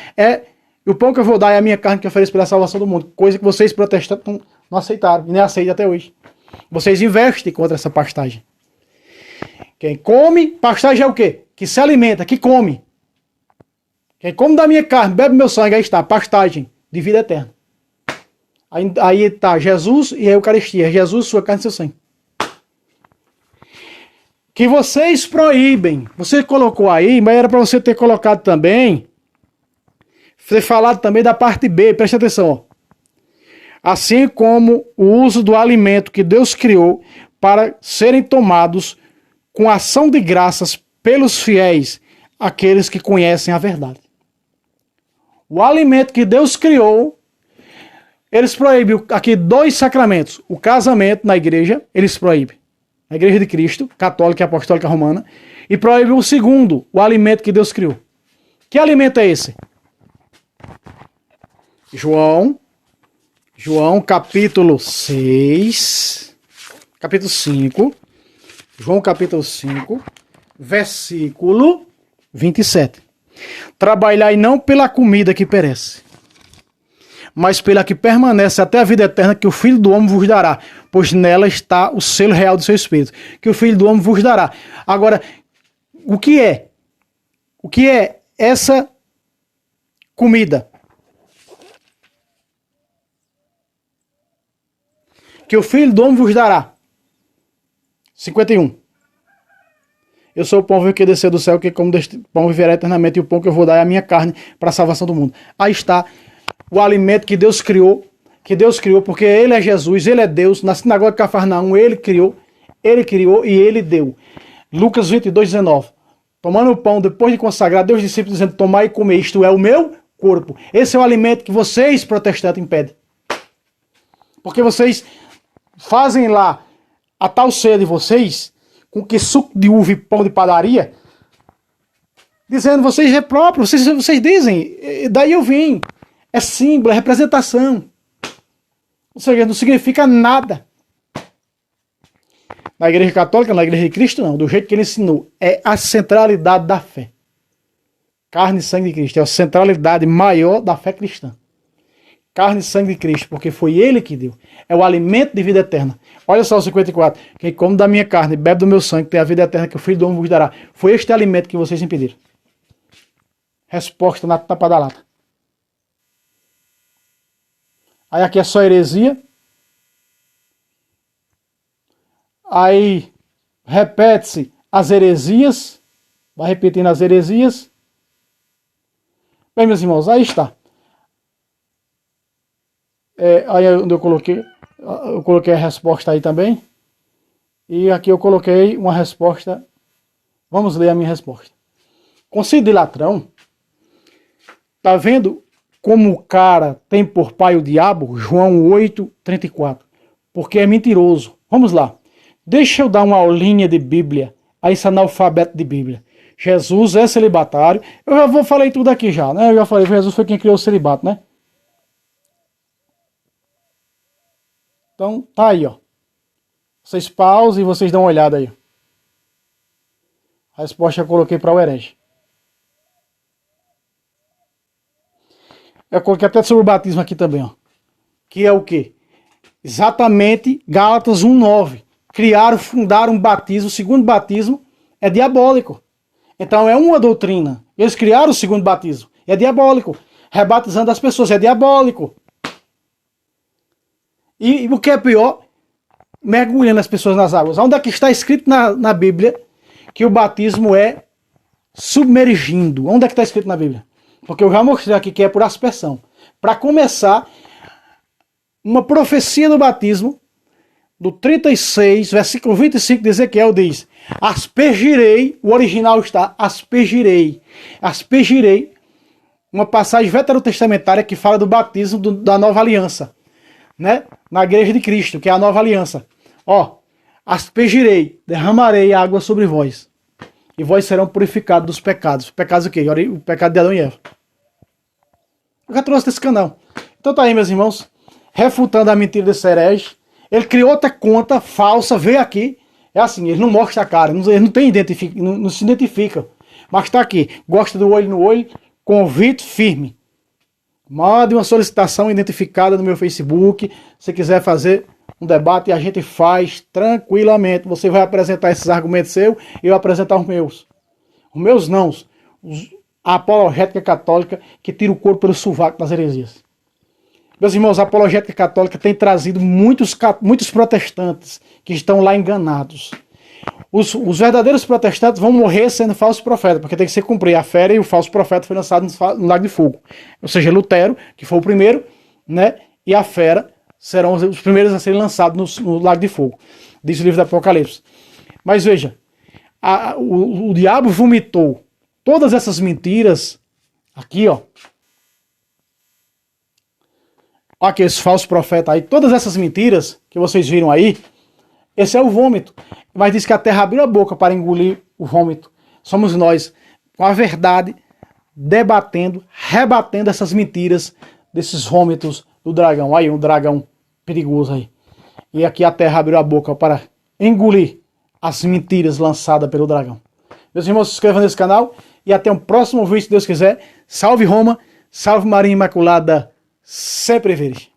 o pão que eu vou dar é a minha carne que eu ofereço pela salvação do mundo. Coisa que vocês protestantes não aceitaram, e nem aceitam até hoje. Vocês investem contra essa pastagem. Quem come, pastagem é o quê? Que se alimenta, que come. Quem come da minha carne, bebe meu sangue, aí está, pastagem de vida eterna. Aí está Jesus e a Eucaristia. Jesus, sua carne e seu sangue. Que vocês proíbem. Você colocou aí, mas era para você ter colocado também. Ter falado também da parte B. Preste atenção. Ó. Assim como o uso do alimento que Deus criou para serem tomados com ação de graças pelos fiéis, aqueles que conhecem a verdade. O alimento que Deus criou, eles proíbem aqui 2 sacramentos. O casamento na igreja, eles proíbem. Na igreja de Cristo, católica e apostólica romana. E proíbem o segundo, o alimento que Deus criou. Que alimento é esse? João capítulo 6, capítulo 5. João capítulo 5, versículo 27. Trabalhai não pela comida que perece, mas pela que permanece até a vida eterna, que o Filho do Homem vos dará, pois nela está o selo real do seu Espírito, que o Filho do Homem vos dará. Agora, o que é? O que é essa comida? Que o Filho do Homem vos dará. 51. Eu sou o pão que desceu do céu, que como deste pão viverá eternamente, e o pão que eu vou dar é a minha carne para a salvação do mundo. Aí está o alimento que Deus criou, porque Ele é Jesus, Ele é Deus. Na sinagoga de Cafarnaum, Ele criou e Ele deu. Lucas 22, 19. Tomando o pão, depois de consagrar, Deus discípulos dizendo, tomai e comer, isto é o meu corpo. Esse é o alimento que vocês, protestantes, impedem. Porque vocês fazem lá a tal ceia de vocês, com que suco de uva e pão de padaria, dizendo, vocês é próprio, vocês dizem, daí eu vim. É símbolo, é representação. Ou seja, não significa nada. Na igreja católica, na igreja de Cristo, não. Do jeito que ele ensinou. É a centralidade da fé. Carne e sangue de Cristo. É a centralidade maior da fé cristã. Carne e sangue de Cristo, porque foi Ele que deu. É o alimento de vida eterna. Olha só o 54. Quem come da minha carne e bebe do meu sangue tem a vida eterna que o Filho do Homem vos dará. Foi este alimento que vocês impediram. Resposta na tapa da lata. Aí aqui é só heresia. Aí repete-se as heresias. Vai repetindo as heresias. Bem, meus irmãos, aí está. Aí onde eu coloquei a resposta aí também. E aqui eu coloquei uma resposta. Vamos ler a minha resposta. Concílio de Latrão. Tá vendo como o cara tem por pai o diabo? João 8:34. Porque é mentiroso. Vamos lá. Deixa eu dar uma aulinha de Bíblia a esse analfabeto de Bíblia. Jesus é celibatário. Eu já falei tudo aqui já, né? Eu já falei, Jesus foi quem criou o celibato, né? Então, tá aí, ó. Vocês pausem e vocês dão uma olhada aí. A resposta eu coloquei para o herege. Eu coloquei até sobre o batismo aqui também, ó. Que é o quê? Exatamente Gálatas 1:9. Fundaram um batismo, o segundo batismo é diabólico. Então é uma doutrina. Eles criaram o segundo batismo. É diabólico. Rebatizando as pessoas é diabólico. E o que é pior, mergulhando as pessoas nas águas. Onde é que está escrito na Bíblia que o batismo é submergindo? Onde é que está escrito na Bíblia? Porque eu já mostrei aqui que é por aspersão. Para começar, uma profecia do batismo, do 36, versículo 25 de Ezequiel diz: aspergirei, o original está aspergirei, uma passagem veterotestamentária que fala do batismo da nova aliança, né? Na igreja de Cristo, que é a nova aliança. Ó, aspergirei, derramarei água sobre vós, e vós serão purificados dos pecados. Pecados o quê? O pecado de Adão e Eva. Eu já trouxe desse canal. Então tá aí, meus irmãos. refutando a mentira desse herege. Ele criou outra conta falsa, veio aqui. É assim, ele não mostra a cara, ele não se identifica. Mas está aqui, gosta do olho no olho, convite firme. Mande uma solicitação identificada no meu Facebook. Se quiser fazer um debate, a gente faz tranquilamente. Você vai apresentar esses argumentos seus e eu apresentar os meus. Os meus não. A apologética católica que tira o corpo pelo sovaco das heresias. Meus irmãos, a apologética católica tem trazido muitos protestantes que estão lá enganados. Os verdadeiros protestantes vão morrer sendo falsos profetas, porque tem que ser cumprir. A fera e o falso profeta foi lançado no lago de fogo. Ou seja, Lutero, que foi o primeiro, né, e a fera serão os primeiros a serem lançados no lago de fogo. Diz o livro do Apocalipse. Mas veja, o diabo vomitou todas essas mentiras aqui, ó. Aqui, esse falso profeta aí, todas essas mentiras que vocês viram aí, esse é o vômito. Mas diz que a terra abriu a boca para engolir o vômito. Somos nós, com a verdade, debatendo, rebatendo essas mentiras desses vômitos do dragão. Aí, um dragão perigoso aí. E aqui a terra abriu a boca para engolir as mentiras lançadas pelo dragão. Meus irmãos, se inscrevam nesse canal e até o próximo vídeo, se Deus quiser. Salve Roma, salve Maria Imaculada, sempre virgem.